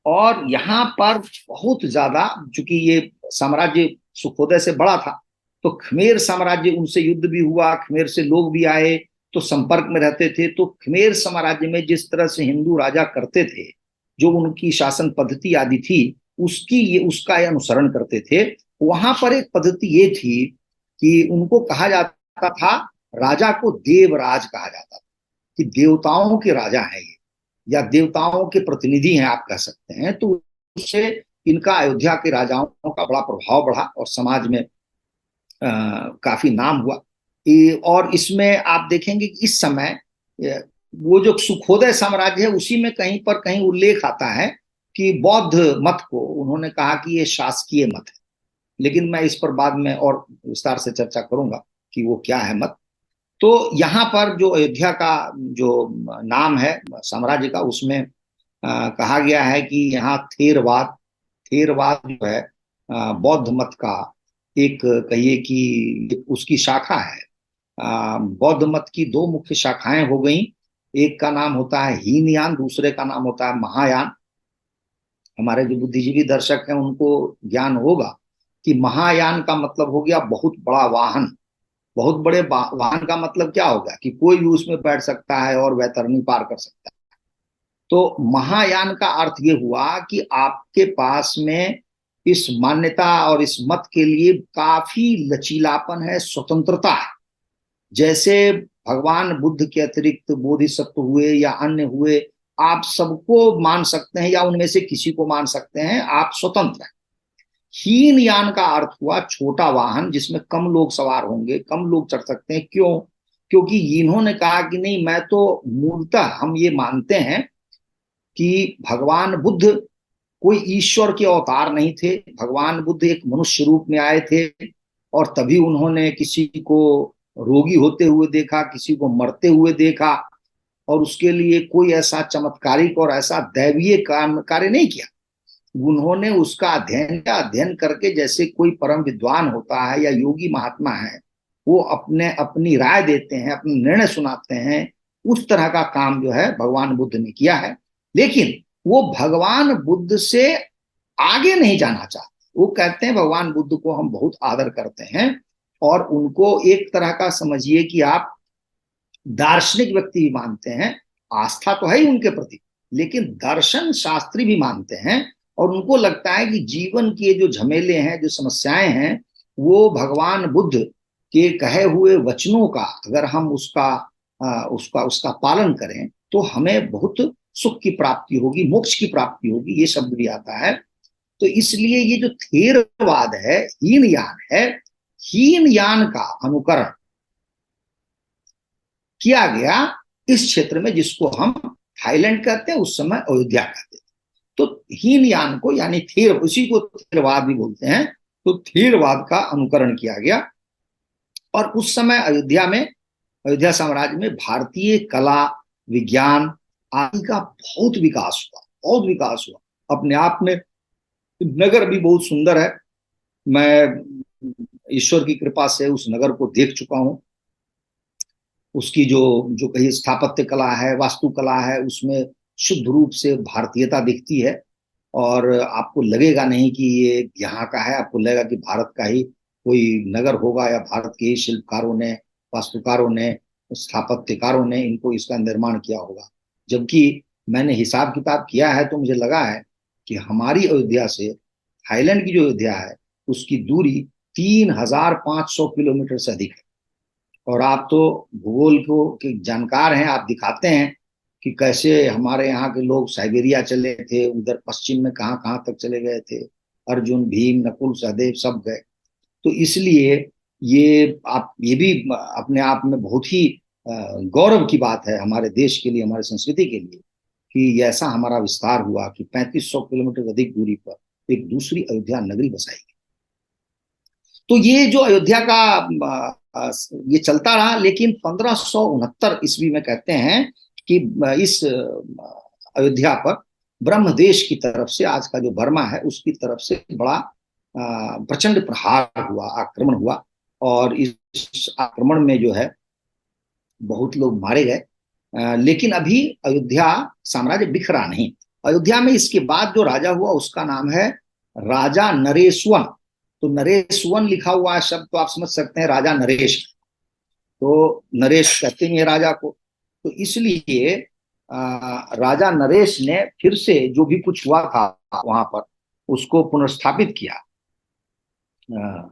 और यहाँ पर बहुत ज्यादा, चूंकि ये साम्राज्य सुखोदय से बड़ा था तो खमेर साम्राज्य, उनसे युद्ध भी हुआ, खमेर से लोग भी आए, तो संपर्क में रहते थे। तो खमेर साम्राज्य में जिस तरह से हिंदू राजा करते थे, जो उनकी शासन पद्धति आदि थी, उसका ये अनुसरण करते थे। वहां पर एक पद्धति ये थी कि उनको कहा जाता था, राजा को देवराज कहा जाता था, कि देवताओं के राजा हैं ये, या देवताओं के प्रतिनिधि हैं आप कह सकते हैं। तो उससे इनका अयोध्या के राजाओं का बड़ा प्रभाव बढ़ा और समाज में काफी नाम हुआ। और इसमें आप देखेंगे कि इस समय वो जो सुखोदय साम्राज्य है, उसी में कहीं पर कहीं उल्लेख आता है कि बौद्ध मत को उन्होंने कहा कि ये शासकीय मत है। लेकिन मैं इस पर बाद में और विस्तार से चर्चा करूंगा कि वो क्या है मत। तो यहाँ पर जो अयोध्या का जो नाम है साम्राज्य का, उसमें कहा गया है कि यहाँ थेरवाद थेरवाद जो है बौद्ध मत का एक, कहिए कि उसकी शाखा है। बौद्ध मत की दो मुख्य शाखाएं हो गई। एक का नाम होता है हीनयान, दूसरे का नाम होता है महायान। हमारे जो बुद्धिजीवी दर्शक हैं उनको ज्ञान होगा कि महायान का मतलब हो गया बहुत बड़ा वाहन। बहुत बड़े वाहन का मतलब क्या होगा कि कोई भी उसमें बैठ सकता है और वैतरणी पार कर सकता है। तो महायान का अर्थ ये हुआ कि आपके पास में इस मान्यता और इस मत के लिए काफी लचीलापन है, स्वतंत्रता है। जैसे भगवान बुद्ध के अतिरिक्त बोधिसत्व हुए या अन्य हुए, आप सबको मान सकते हैं या उनमें से किसी को मान सकते हैं, आप स्वतंत्र हैं। हीनयान का अर्थ हुआ छोटा वाहन, जिसमें कम लोग सवार होंगे, कम लोग चढ़ सकते हैं। क्यों? क्योंकि इन्होंने कहा कि नहीं, मैं तो मूलतः हम ये मानते हैं कि भगवान बुद्ध कोई ईश्वर के अवतार नहीं थे। भगवान बुद्ध एक मनुष्य रूप में आए थे और तभी उन्होंने किसी को रोगी होते हुए देखा, किसी को मरते हुए देखा, और उसके लिए कोई ऐसा चमत्कारिक और ऐसा दैवीय कार्य नहीं किया। उन्होंने उसका अध्ययन करके, जैसे कोई परम विद्वान होता है या योगी महात्मा है, वो अपनी राय देते हैं, अपने निर्णय सुनाते हैं, उस तरह का काम जो है भगवान बुद्ध ने किया है। लेकिन वो भगवान बुद्ध से आगे नहीं जाना चाहते। वो कहते हैं भगवान बुद्ध को हम बहुत आदर करते हैं और उनको एक तरह का समझिए कि आप दार्शनिक व्यक्ति भी मानते हैं। आस्था तो है ही उनके प्रति, लेकिन दर्शन शास्त्री भी मानते हैं। और उनको लगता है कि जीवन के जो झमेले हैं, जो समस्याएं हैं, वो भगवान बुद्ध के कहे हुए वचनों का अगर हम उसका पालन करें तो हमें बहुत सुख की प्राप्ति होगी, मोक्ष की प्राप्ति होगी। ये शब्द भी आता है। तो इसलिए ये जो थेरवाद है, हीनयान है, हीनयान का अनुकरण किया गया इस क्षेत्र में, जिसको हम थाईलैंड कहते हैं, उस समय अयोध्या कहते थे। तो हीनयान को यानी उसी को थेरवाद भी बोलते हैं। तो थेरवाद का अनुकरण किया गया और उस समय अयोध्या साम्राज्य में भारतीय कला, विज्ञान आदि का बहुत विकास हुआ। अपने आप में नगर भी बहुत सुंदर है। मैं ईश्वर की कृपा से उस नगर को देख चुका हूं। उसकी जो कही स्थापत्य कला है, वास्तुकला है, उसमें शुद्ध रूप से भारतीयता दिखती है। और आपको लगेगा नहीं कि ये यहाँ का है, आपको लगेगा कि भारत का ही कोई नगर होगा या भारत के ही शिल्पकारों ने, वास्तुकारों ने, स्थापत्यकारों ने इनको इसका निर्माण किया होगा। जबकि मैंने हिसाब किताब किया है तो मुझे लगा है कि हमारी अयोध्या से थाईलैंड की जो अयोध्या है उसकी दूरी 3500 किलोमीटर से अधिक है। और आप तो भूगोल को के जानकार हैं, आप दिखाते हैं कि कैसे हमारे यहाँ के लोग साइबेरिया चले थे, उधर पश्चिम में कहाँ कहाँ तक चले गए थे, अर्जुन, भीम, नकुल, सहदेव सब गए। तो इसलिए ये भी अपने आप में बहुत ही गौरव की बात है हमारे देश के लिए, हमारे संस्कृति के लिए, कि ऐसा हमारा विस्तार हुआ कि 3500 किलोमीटर अधिक दूरी पर एक दूसरी अयोध्या नगरी बसाई गई। तो ये जो अयोध्या का ये चलता रहा। लेकिन 1569 ईस्वी में कहते हैं कि इस अयोध्या पर ब्रह्मदेश की तरफ से, आज का जो बर्मा है उसकी तरफ से बड़ा प्रचंड प्रहार हुआ, आक्रमण हुआ। और इस आक्रमण में जो है बहुत लोग मारे गए। लेकिन अभी अयोध्या साम्राज्य बिखरा नहीं। अयोध्या में इसके बाद जो राजा हुआ उसका नाम है राजा नरेश्वर। तो नरेश वन लिखा हुआ है शब्द, तो आप समझ सकते हैं राजा नरेश, तो नरेश कहते नहीं है राजा को। तो इसलिए राजा नरेश ने फिर से जो भी कुछ हुआ था वहां पर उसको पुनर्स्थापित किया। अ,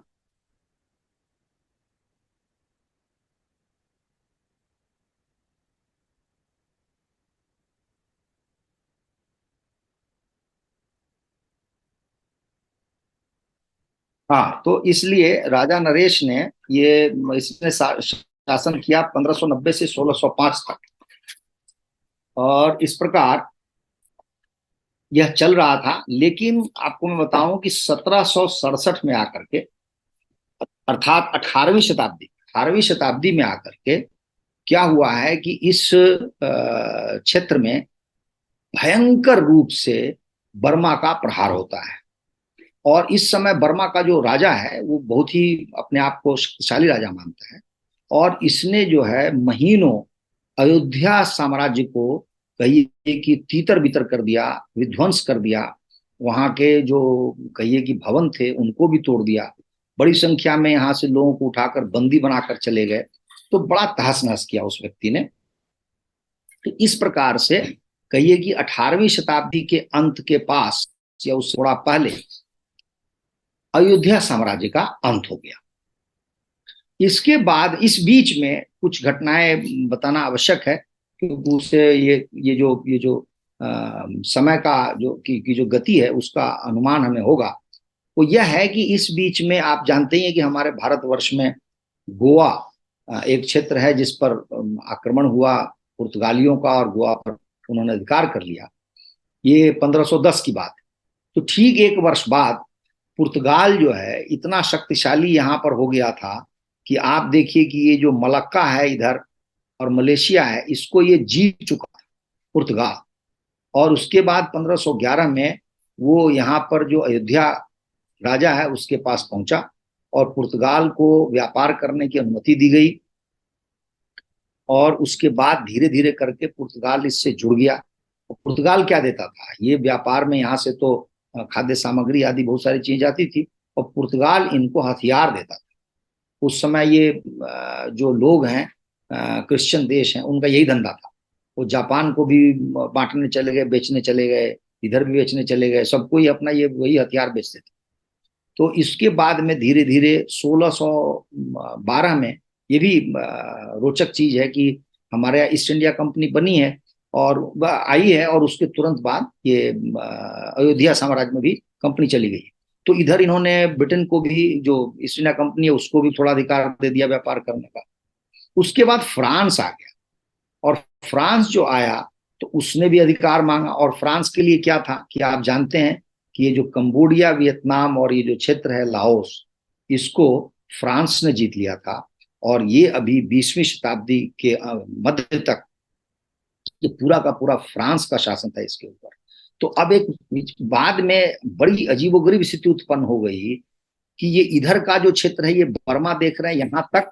हाँ, तो इसलिए राजा नरेश ने ये इसने शासन किया 1590 से 1605 तक। और इस प्रकार यह चल रहा था, लेकिन आपको मैं बताऊं कि 1767 में आकर के, अर्थात 18वीं शताब्दी में आकर के क्या हुआ है कि इस क्षेत्र में भयंकर रूप से बर्मा का प्रहार होता है। और इस समय बर्मा का जो राजा है वो बहुत ही अपने आप को शक्तिशाली राजा मानता है, और इसने जो है महीनों अयोध्या साम्राज्य को कहिए कि तीतर बितर कर दिया, विध्वंस कर दिया। वहां के जो कहिए कि भवन थे उनको भी तोड़ दिया, बड़ी संख्या में यहाँ से लोगों को उठाकर बंदी बनाकर चले गए। तो बड़ा तहस नहस किया उस व्यक्ति ने। तो इस प्रकार से कहिए कि 18वीं शताब्दी के अंत के पास या उससे थोड़ा पहले अयोध्या साम्राज्य का अंत हो गया। इसके बाद इस बीच में कुछ घटनाएं बताना आवश्यक है, क्योंकि उससे ये जो समय का की जो गति है उसका अनुमान हमें होगा। वो यह है कि इस बीच में आप जानते ही हैं कि हमारे भारतवर्ष में गोवा एक क्षेत्र है जिस पर आक्रमण हुआ पुर्तगालियों का, और गोवा पर उन्होंने अधिकार कर लिया। ये 1510 की बात है। तो ठीक एक वर्ष बाद पुर्तगाल जो है इतना शक्तिशाली यहाँ पर हो गया था कि आप देखिए कि ये जो मलक्का है इधर और मलेशिया है, इसको ये जीत चुका पुर्तगाल। और उसके बाद 1511 में वो यहाँ पर जो अयोध्या राजा है उसके पास पहुंचा, और पुर्तगाल को व्यापार करने की अनुमति दी गई। और उसके बाद धीरे धीरे करके पुर्तगाल इससे जुड़ गया। और पुर्तगाल क्या देता था, ये व्यापार में यहाँ से तो खाद्य सामग्री आदि बहुत सारी चीज आती थी, और पुर्तगाल इनको हथियार देता था। उस समय ये जो लोग हैं क्रिश्चियन देश हैं, उनका यही धंधा था। वो जापान को भी बांटने चले गए, बेचने चले गए, इधर भी बेचने चले गए, सबको ही अपना ये वही हथियार बेचते थे। तो इसके बाद में धीरे धीरे 1612 में ये भी रोचक चीज है कि हमारे यहाँ ईस्ट इंडिया कंपनी बनी है और आई है, और उसके तुरंत बाद ये अयोध्या साम्राज्य में भी कंपनी चली गई। तो इधर इन्होंने ब्रिटेन को भी, जो ईस्ट इंडिया कंपनी है उसको भी थोड़ा अधिकार दे दिया व्यापार करने का। उसके बाद फ्रांस आ गया, और फ्रांस जो आया तो उसने भी अधिकार मांगा। और फ्रांस के लिए क्या था कि आप जानते हैं कि ये जो कंबोडिया, वियतनाम और ये जो क्षेत्र है लाओस, इसको फ्रांस ने जीत लिया था। और ये अभी 20वीं शताब्दी के मध्य तक ये पूरा का पूरा फ्रांस का शासन था इसके ऊपर। तो अब एक बाद में बड़ी अजीबोगरीब स्थिति उत्पन्न हो गई कि ये इधर का जो क्षेत्र है ये बर्मा देख रहे हैं, यहाँ तक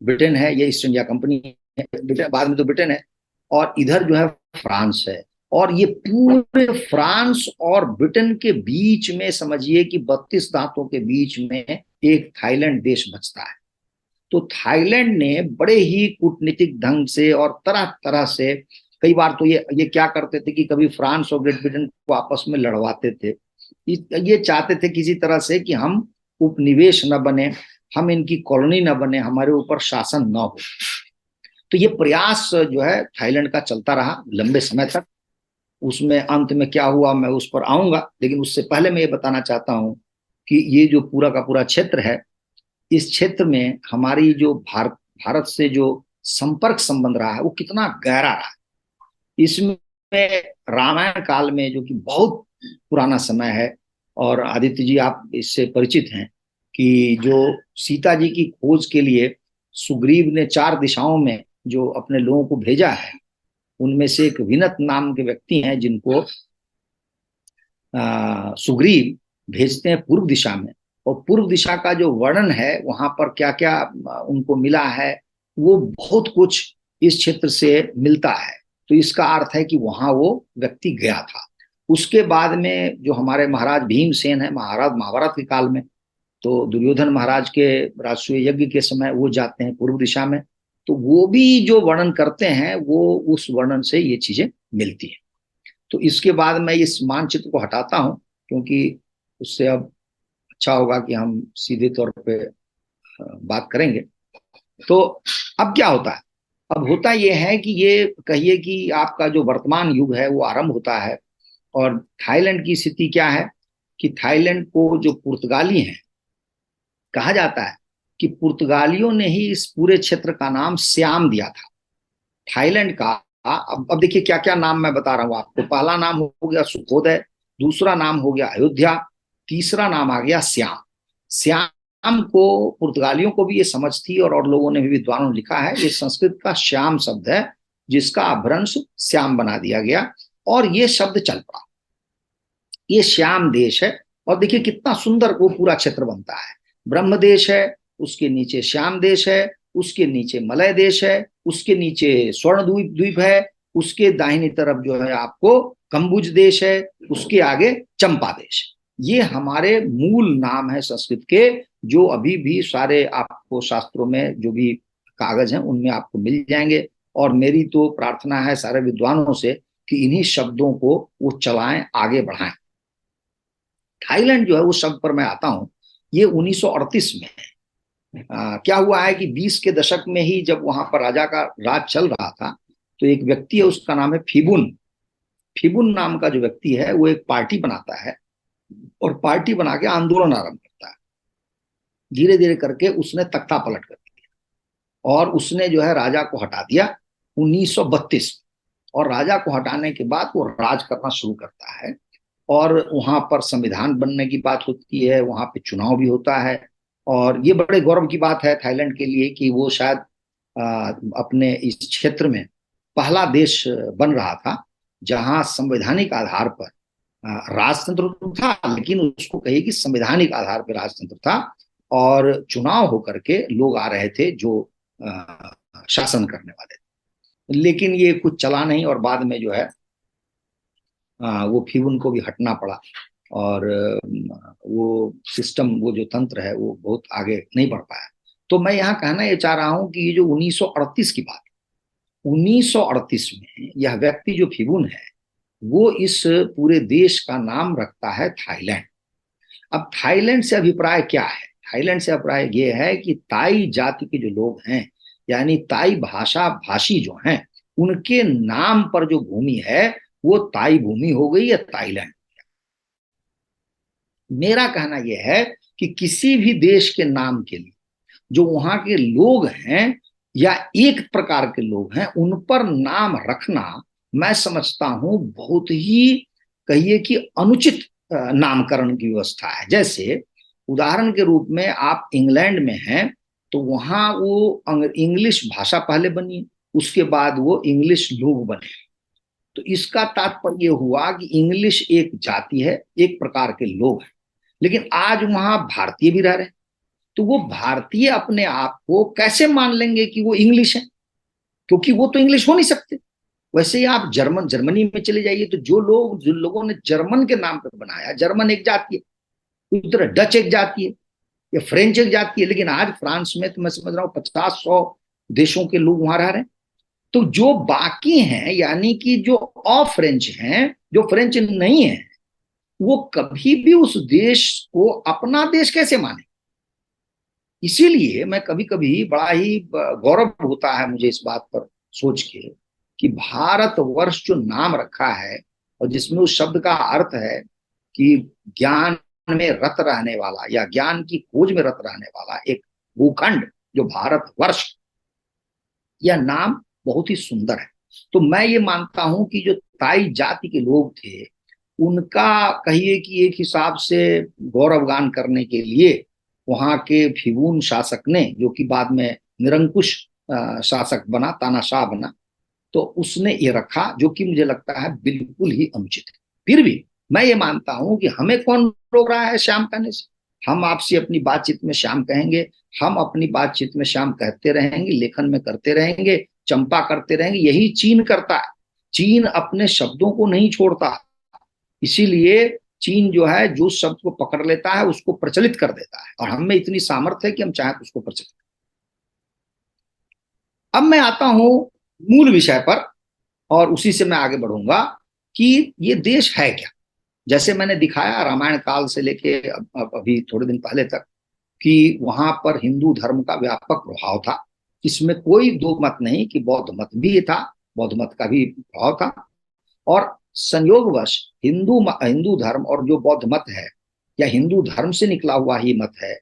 ब्रिटेन है, ये ईस्ट इंडिया कंपनी है, बाद में तो ब्रिटेन है, और इधर जो है फ्रांस है। और ये पूरे फ्रांस और ब्रिटेन के बीच में समझिए कि 32 दांतों के बीच में एक थाईलैंड देश बचता है। तो थाईलैंड ने बड़े ही कूटनीतिक ढंग से और तरह तरह से, कई बार तो ये क्या करते थे कि कभी फ्रांस और ग्रेट ब्रिटेन को आपस में लड़वाते थे। ये चाहते थे किसी तरह से कि हम उपनिवेश न बने, हम इनकी कॉलोनी न बने, हमारे ऊपर शासन न हो। तो ये प्रयास जो है थाईलैंड का चलता रहा लंबे समय तक। उसमें अंत में क्या हुआ मैं उस पर आऊंगा, लेकिन उससे पहले मैं ये बताना चाहता हूं कि ये जो पूरा का पूरा क्षेत्र है, इस क्षेत्र में हमारी जो भारत से जो संपर्क संबंध रहा है वो कितना गहरा रहा है। इसमें रामायण काल में, जो कि बहुत पुराना समय है, और आदित्य जी आप इससे परिचित हैं, कि जो सीता जी की खोज के लिए सुग्रीव ने 4 दिशाओं में जो अपने लोगों को भेजा है, उनमें से एक विनत नाम के व्यक्ति हैं जिनको सुग्रीव भेजते हैं पूर्व दिशा में। और पूर्व दिशा का जो वर्णन है, वहां पर क्या क्या उनको मिला है, वो बहुत कुछ इस क्षेत्र से मिलता है। तो इसका अर्थ है कि वहां वो व्यक्ति गया था। उसके बाद में जो हमारे महाराज भीमसेन है, महाराज महाभारत के काल में, तो दुर्योधन महाराज के राजसूय यज्ञ के समय वो जाते हैं पूर्व दिशा में, तो वो भी जो वर्णन करते हैं वो उस वर्णन से ये चीजें मिलती है। तो इसके बाद मैं इस मानचित्र को हटाता हूं, क्योंकि उससे अब अच्छा होगा कि हम सीधे तौर पे बात करेंगे। तो अब क्या होता है, अब होता यह है कि ये कहिए कि आपका जो वर्तमान युग है वो आरंभ होता है। और थाईलैंड की स्थिति क्या है कि थाईलैंड को जो पुर्तगाली हैं, कहा जाता है कि पुर्तगालियों ने ही इस पूरे क्षेत्र का नाम श्याम दिया था थाईलैंड का। अब देखिए क्या क्या नाम मैं बता रहा हूं आपको। पहला नाम हो गया सुखोदय, दूसरा नाम हो गया अयोध्या, तीसरा नाम आ गया श्याम। श्याम को पुर्तगालियों को भी ये समझ थी, और लोगों ने भी, विद्वानों ने लिखा है, ये संस्कृत का श्याम शब्द है जिसका अपभ्रंश श्याम बना दिया गया, और ये शब्द चल पड़ा। ये श्याम देश है, और देखिए कितना सुंदर वो पूरा क्षेत्र बनता है। ब्रह्म देश है, उसके नीचे श्याम देश है, उसके नीचे मलय देश है, उसके नीचे स्वर्ण द्वीप द्वीप है, उसके दाहिनी तरफ जो है आपको कंबुज देश है, उसके आगे चंपा देश। ये हमारे मूल नाम है संस्कृत के, जो अभी भी सारे आपको शास्त्रों में जो भी कागज हैं उनमें आपको मिल जाएंगे। और मेरी तो प्रार्थना है सारे विद्वानों से कि इन्हीं शब्दों को वो चलाएं, आगे बढ़ाएं। थाईलैंड जो है उस शब्द पर मैं आता हूं, ये 1938 में क्या हुआ है कि 20 के दशक में ही जब वहां पर राजा का राज चल रहा था, तो एक व्यक्ति है, उसका नाम है फिबुन। फिबुन नाम का जो व्यक्ति है वो एक पार्टी बनाता है, और पार्टी बना के आंदोलन आरंभ करता है। धीरे धीरे करके उसने तख्ता पलट कर दिया, और उसने जो है राजा को हटा दिया 1932। और राजा को हटाने के बाद वो राज करना शुरू करता है, और वहां पर संविधान बनने की बात होती है, वहां पे चुनाव भी होता है। और ये बड़े गौरव की बात है थाईलैंड के लिए कि वो शायद अपने इस क्षेत्र में पहला देश बन रहा था जहां संवैधानिक आधार पर राजतंत्र तो था, लेकिन उसको कहिए कि संवैधानिक आधार पर राजतंत्र था, और चुनाव होकर के लोग आ रहे थे जो शासन करने वाले थे। लेकिन ये कुछ चला नहीं, और बाद में जो है वो फिर उनको भी हटना पड़ा, और वो सिस्टम, वो जो तंत्र है वो बहुत आगे नहीं बढ़ पाया। तो मैं यहाँ कहना ये चाह रहा हूँ कि ये जो 1938 की बात, 1938 में यह व्यक्ति जो फिबुन है वो इस पूरे देश का नाम रखता है थाईलैंड। अब थाईलैंड से अभिप्राय क्या है? थाईलैंड से अभिप्राय ये है कि ताई जाति के जो लोग हैं, यानी ताई भाषा भाषी जो हैं, उनके नाम पर जो भूमि है वो ताई भूमि हो गई या थाईलैंड। मेरा कहना यह है कि किसी भी देश के नाम के लिए जो वहां के लोग हैं या एक प्रकार के लोग हैं, उन पर नाम रखना मैं समझता हूं बहुत ही, कहिए कि अनुचित नामकरण की व्यवस्था है। जैसे उदाहरण के रूप में आप इंग्लैंड में हैं, तो वहां वो इंग्लिश भाषा पहले बनी, उसके बाद वो इंग्लिश लोग बने। तो इसका तात्पर्य हुआ कि इंग्लिश एक जाति है, एक प्रकार के लोग हैं। लेकिन आज वहां भारतीय भी रह रहे हैं, तो वो भारतीय अपने आप को कैसे मान लेंगे कि वो इंग्लिश है? क्योंकि वो तो इंग्लिश हो नहीं सकते। वैसे ही आप जर्मनी में चले जाइए, तो जिन लोगों ने जर्मन के नाम पर बनाया, जर्मन एक जाति है, उस तरह डच एक जाति है, या फ्रेंच एक जाति है। लेकिन आज फ्रांस में तो मैं समझ रहा हूँ 50-100 देशों के लोग वहां रह रहे हैं। तो जो बाकी हैं, यानी कि जो अफ्रेंच हैं, जो फ्रेंच नहीं है, वो कभी भी उस देश को अपना देश कैसे माने? इसीलिए मैं कभी कभी बड़ा ही गौरव होता है मुझे इस बात पर सोच के कि भारतवर्ष जो नाम रखा है, और जिसमें उस शब्द का अर्थ है कि ज्ञान में रत रहने वाला या ज्ञान की खोज में रत रहने वाला एक भूखंड, जो भारतवर्ष, यह नाम बहुत ही सुंदर है। तो मैं ये मानता हूं कि जो ताई जाति के लोग थे, उनका कहिए कि एक हिसाब से गौरवगान करने के लिए वहां के फिबून शासक ने, जो कि बाद में निरंकुश शासक बना, तानाशाह बना, तो उसने ये रखा, जो कि मुझे लगता है बिल्कुल ही अनुचित है। फिर भी मैं ये मानता हूं कि हमें कौन रोक रहा है श्याम कहने से? हम आपसे अपनी बातचीत में श्याम कहेंगे, हम अपनी बातचीत में श्याम कहते रहेंगे, लेखन में करते रहेंगे, चंपा करते रहेंगे। यही चीन करता है। चीन अपने शब्दों को नहीं छोड़ता, इसीलिए चीन जो है जो शब्द को पकड़ लेता है उसको प्रचलित कर देता है, और हम में इतनी सामर्थ्य है कि हम चाहें तो उसको प्रचलित। अब मैं आता हूं मूल विषय पर, और उसी से मैं आगे बढ़ूंगा कि ये देश है क्या। जैसे मैंने दिखाया रामायण काल से लेके अभी थोड़े दिन पहले तक कि वहां पर हिंदू धर्म का व्यापक प्रभाव था। इसमें कोई दो मत नहीं कि बौद्ध मत भी था, बौद्ध मत का भी प्रभाव था। और संयोगवश हिंदू धर्म और जो बौद्ध मत है, या हिंदू धर्म से निकला हुआ ही मत है,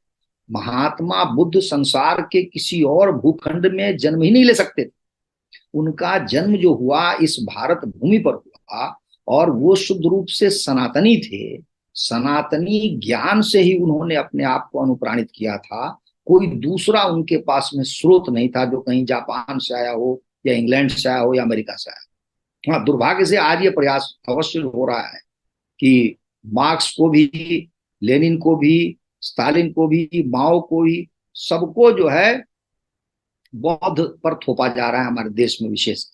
महात्मा बुद्ध संसार के किसी और भूखंड में जन्म ही नहीं ले सकते थे। उनका जन्म जो हुआ इस भारत भूमि पर हुआ, और वो शुद्ध रूप से सनातनी थे। सनातनी ज्ञान से ही उन्होंने अपने आप को अनुप्राणित किया था। कोई दूसरा उनके पास में स्रोत नहीं था जो कहीं जापान से आया हो, या इंग्लैंड से आया हो, या अमेरिका से आया हो। हाँ, दुर्भाग्य से आज ये प्रयास अवश्य हो रहा है कि मार्क्स को भी, लेनिन को भी, स्टालिन को भी, माओ को भी, सबको जो है बौद्ध पर थोपा जा रहा है हमारे देश में विशेष।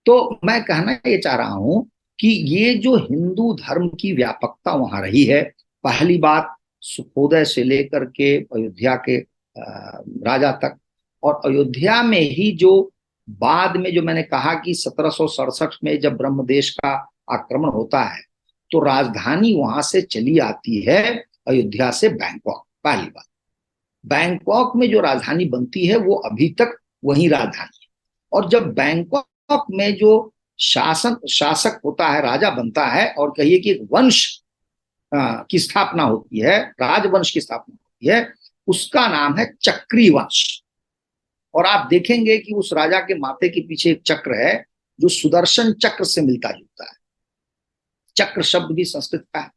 तो मैं कहना ये चाह रहा हूं कि ये जो हिंदू धर्म की व्यापकता वहां रही है, पहली बात सुखोदय से लेकर के अयोध्या के राजा तक, और अयोध्या में ही जो बाद में जो मैंने कहा कि 1767 में जब ब्रह्मदेश का आक्रमण होता है तो राजधानी वहां से चली आती है अयोध्या से बैंकॉक। पहली बात, बैंकॉक में जो राजधानी बनती है वो अभी तक वही राजधानी है। और जब बैंकॉक में जो शासक होता है, राजा बनता है, और कहिए कि एक वंश की स्थापना होती है, राजवंश की स्थापना होती है, उसका नाम है चक्री वंश। और आप देखेंगे कि उस राजा के माथे के पीछे एक चक्र है जो सुदर्शन चक्र से मिलता जुलता है। चक्र शब्द भी संस्कृत का है।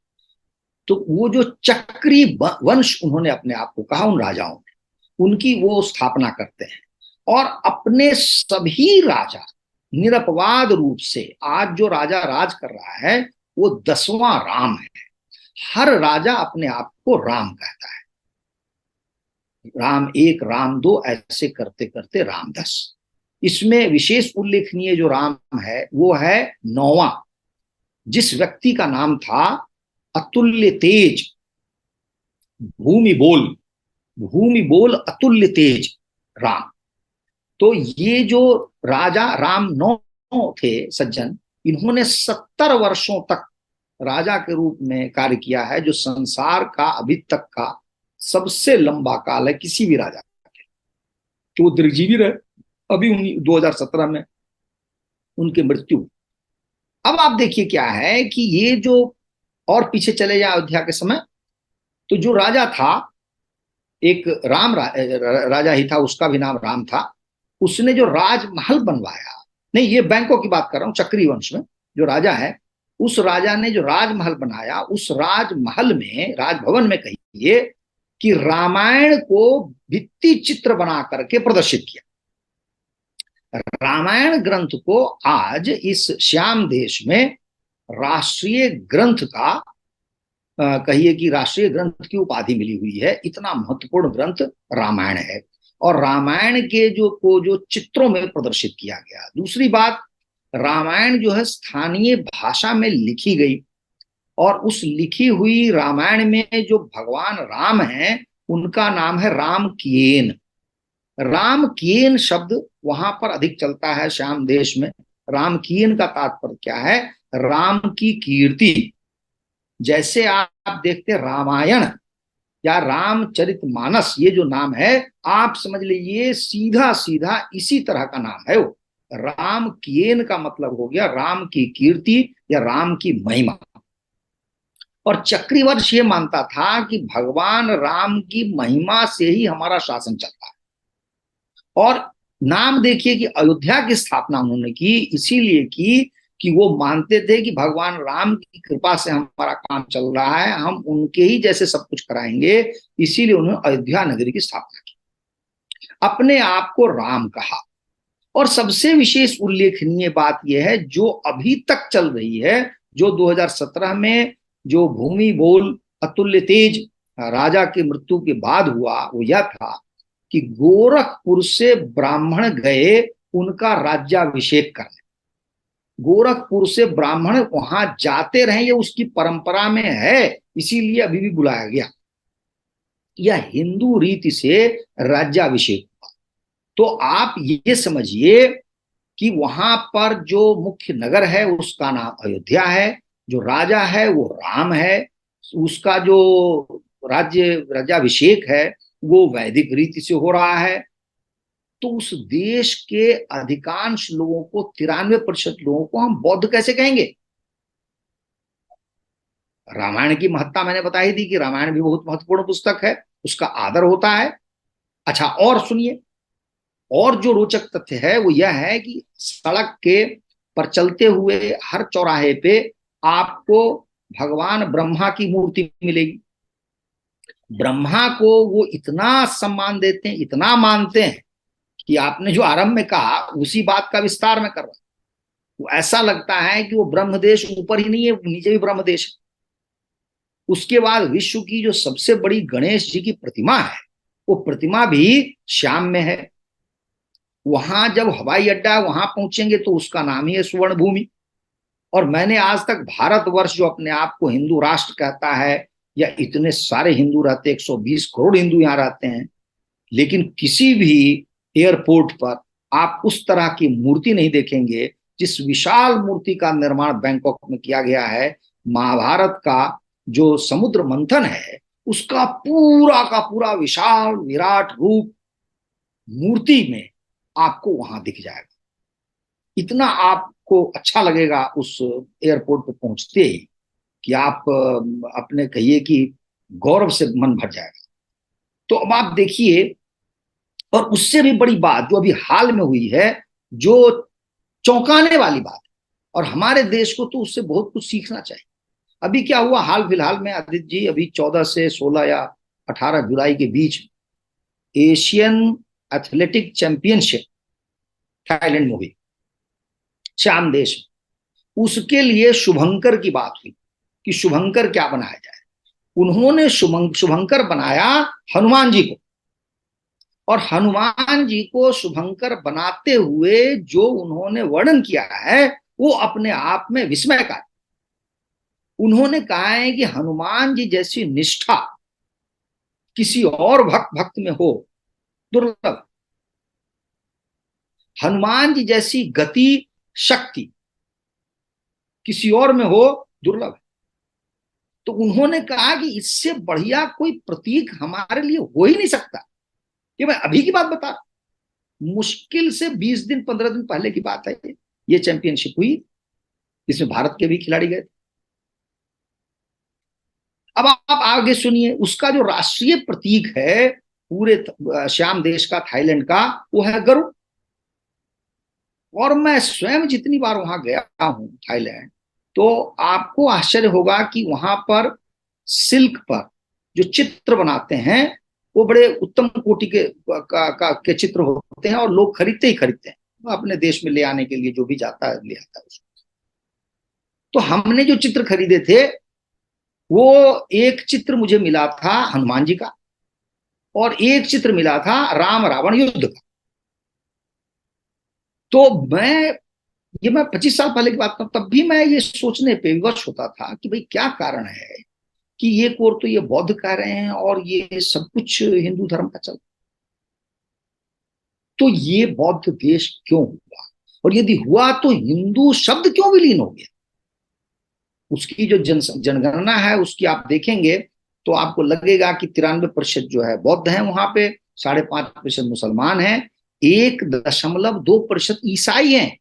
तो वो जो चक्री वंश उन्होंने अपने आप को कहा उन राजाओं ने, उनकी वो स्थापना करते हैं। और अपने सभी राजा निरपवाद रूप से, आज जो राजा राज कर रहा है वो 10वां राम है। हर राजा अपने आप को राम कहता है। राम एक, राम दो, ऐसे करते करते राम 10। इसमें विशेष उल्लेखनीय जो राम है वो है 9वां, जिस व्यक्ति का नाम था अतुल्य तेज, भूमि बोल अतुल्य तेज राम। तो ये जो राजा राम 9 थे सज्जन, इन्होंने 70 वर्षों तक राजा के रूप में कार्य किया है, जो संसार का अभी तक का सबसे लंबा काल है किसी भी राजा के। तो वो दीर्घजीवी रहे। अभी 2017 में उनकी मृत्यु। अब आप देखिए क्या है कि ये जो, और पीछे चले जाए अयोध्या के समय, तो जो राजा था एक राजा ही था, उसका भी नाम राम था। उसने जो राजमहल बनवाया, नहीं ये बैंकों की बात कर रहा हूं, चक्री वंश में जो राजा है, उस राजा ने जो राजमहल बनाया, उस राजमहल में, राजभवन में कहिए कि रामायण को भित्ति चित्र बना करके प्रदर्शित किया। रामायण ग्रंथ को आज इस श्याम देश में राष्ट्रीय ग्रंथ का, कहिए कि राष्ट्रीय ग्रंथ की उपाधि मिली हुई है। इतना महत्वपूर्ण ग्रंथ रामायण है, और रामायण के जो चित्रों में प्रदर्शित किया गया। दूसरी बात, रामायण जो है स्थानीय भाषा में लिखी गई, और उस लिखी हुई रामायण में जो भगवान राम हैं उनका नाम है राम कियेन। राम कियेन शब्द वहां पर अधिक चलता है श्याम देश में। राम कियेन का तात्पर्य क्या है? राम की कीर्ति। जैसे आप देखते रामायण या रामचरितमानस, ये जो नाम है आप समझ लीजिए सीधा सीधा इसी तरह का नाम है वो। राम कियेन का मतलब हो गया राम की कीर्ति या राम की महिमा। और चक्रवर्ष ये मानता था कि भगवान राम की महिमा से ही हमारा शासन चलता है। और नाम देखिए कि अयोध्या की स्थापना उन्होंने की इसीलिए की कि वो मानते थे कि भगवान राम की कृपा से हमारा काम चल रहा है, हम उनके ही जैसे सब कुछ कराएंगे। इसीलिए उन्होंने अयोध्या नगरी की स्थापना की, अपने आप को राम कहा। और सबसे विशेष उल्लेखनीय बात यह है जो अभी तक चल रही है, जो 2017 में जो भूमि बोल अतुल्य तेज राजा की मृत्यु के बाद हुआ, वो यह था कि गोरखपुर से ब्राह्मण गए उनका राज्याभिषेक करने। गोरखपुर से ब्राह्मण वहां जाते रहे, ये उसकी परंपरा में है, इसीलिए अभी भी बुलाया गया। यह हिंदू रीति से राज्याभिषेक। तो आप ये समझिए कि वहां पर जो मुख्य नगर है उसका नाम अयोध्या है, जो राजा है वो राम है, उसका जो राज्याभिषेक है वो वैदिक रीति से हो रहा है। तो उस देश के अधिकांश लोगों को, 93% लोगों को हम बौद्ध कैसे कहेंगे? रामायण की महत्ता मैंने बता ही दी कि रामायण भी बहुत महत्वपूर्ण पुस्तक है, उसका आदर होता है। अच्छा, और सुनिए, और जो रोचक तथ्य है वो यह है कि सड़क के पर चलते हुए हर चौराहे पे आपको भगवान ब्रह्मा की मूर्ति मिलेगी। ब्रह्मा को वो इतना सम्मान देते हैं, इतना मानते हैं कि आपने जो आरंभ में कहा उसी बात का विस्तार में कर रहा हूं। वो ऐसा लगता है कि वो ब्रह्मदेश ऊपर ही नहीं है, नीचे भी ब्रह्मदेश है। उसके बाद विश्व की जो सबसे बड़ी गणेश जी की प्रतिमा है, वो प्रतिमा भी श्याम में है। वहां जब हवाई अड्डा वहां पहुंचेंगे तो उसका नाम ही है सुवर्ण भूमि। और मैंने आज तक भारतवर्ष जो अपने आप को हिंदू राष्ट्र कहता है, या इतने सारे हिंदू रहते, 120 करोड़ हिंदू यहाँ रहते हैं, लेकिन किसी भी एयरपोर्ट पर आप उस तरह की मूर्ति नहीं देखेंगे जिस विशाल मूर्ति का निर्माण बैंकॉक में किया गया है। महाभारत का जो समुद्र मंथन है उसका का पूरा विशाल विराट रूप मूर्ति में आपको वहां दिख जाएगा। इतना आपको अच्छा लगेगा उस एयरपोर्ट पे पहुंचते ही कि आप अपने कहिए कि गौरव से मन भर जाएगा। तो अब आप देखिए, और उससे भी बड़ी बात जो अभी हाल में हुई है, जो चौंकाने वाली बात है, और हमारे देश को तो उससे बहुत कुछ सीखना चाहिए। अभी क्या हुआ हाल फिलहाल में आदित्य जी, अभी 14 से 16 या 18 जुलाई के बीच एशियन एथलेटिक चैंपियनशिप थाईलैंड में हुई, श्याम देश में। उसके लिए शुभंकर की बात हुई कि शुभंकर क्या बनाया जाए। उन्होंने शुभंकर बनाया हनुमान जी को, और हनुमान जी को शुभंकर बनाते हुए जो उन्होंने वर्णन किया है वो अपने आप में विस्मय का। उन्होंने कहा है कि हनुमान जी जैसी निष्ठा किसी और भक्त में हो दुर्लभ। हनुमान जी जैसी गति शक्ति किसी और में हो दुर्लभ। तो उन्होंने कहा कि इससे बढ़िया कोई प्रतीक हमारे लिए हो ही नहीं सकता। ये मैं अभी की बात बता रहा हूं, मुश्किल से 20 दिन 15 दिन पहले की बात है। ये चैंपियनशिप हुई, जिसमें भारत के भी खिलाड़ी गए। अब आप आगे सुनिए, उसका जो राष्ट्रीय प्रतीक है पूरे श्याम देश का, थाईलैंड का, वो है गरुड़। और मैं स्वयं जितनी बार वहां गया हूं थाईलैंड, तो आपको आश्चर्य होगा कि वहां पर सिल्क पर जो चित्र बनाते हैं वो बड़े उत्तम कोटि के चित्र होते हैं, और लोग खरीदते ही खरीदते हैं। अपने देश में ले आने के लिए जो भी जाता है ले आता है उसको। तो हमने जो चित्र खरीदे थे, वो एक चित्र मुझे मिला था हनुमान जी का, और एक चित्र मिला था राम रावण युद्ध का। तो मैं 25 साल पहले की बात करता हूं, तब भी मैं ये सोचने पे विवश होता था कि भाई क्या कारण है कि ये कोर तो ये बौद्ध कह रहे हैं और ये सब कुछ हिंदू धर्म का चल। तो ये बौद्ध देश क्यों हुआ, और यदि हुआ तो हिंदू शब्द क्यों विलीन हो गया? उसकी जो जनगणना है उसकी आप देखेंगे तो आपको लगेगा कि 93% जो है बौद्ध हैं वहां पे, 5.5% मुसलमान हैं, 1.2% ईसाई हैं।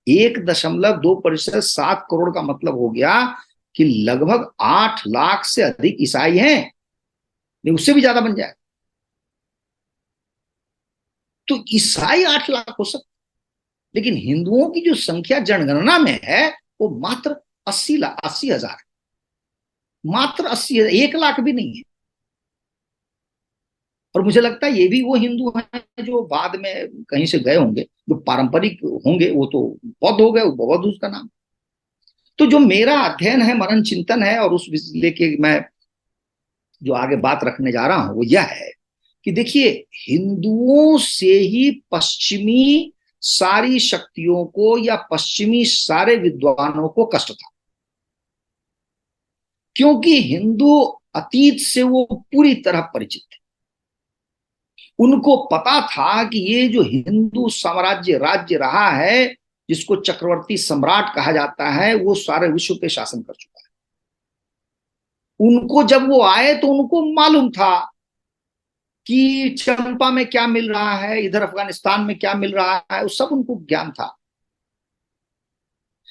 1.2%, 7 करोड़ का मतलब हो गया कि लगभग 8 लाख से अधिक ईसाई हैं, नहीं उससे भी ज्यादा बन जाए। तो ईसाई 8 लाख हो सकते, लेकिन हिंदुओं की जो संख्या जनगणना में है वो मात्र 80,000, मात्र 80,000, 1 लाख भी नहीं है। और मुझे लगता है ये भी वो हिंदू हैं जो बाद में कहीं से गए होंगे, जो पारंपरिक होंगे, वो तो बौद्ध हो गए, बौद्ध उसका नाम। तो जो मेरा अध्ययन है, मनन चिंतन है, और उस लेके मैं जो आगे बात रखने जा रहा हूं वो यह है कि देखिए, हिंदुओं से ही पश्चिमी सारी शक्तियों को या पश्चिमी सारे विद्वानों को कष्ट था, क्योंकि हिंदू अतीत से वो पूरी तरह परिचित थे। उनको पता था कि ये जो हिंदू साम्राज्य राज्य रहा है, जिसको चक्रवर्ती सम्राट कहा जाता है, वो सारे विश्व पे शासन कर चुका है। उनको जब वो आए तो उनको मालूम था कि चंपा में क्या मिल रहा है, इधर अफगानिस्तान में क्या मिल रहा है, वो सब उनको ज्ञान था।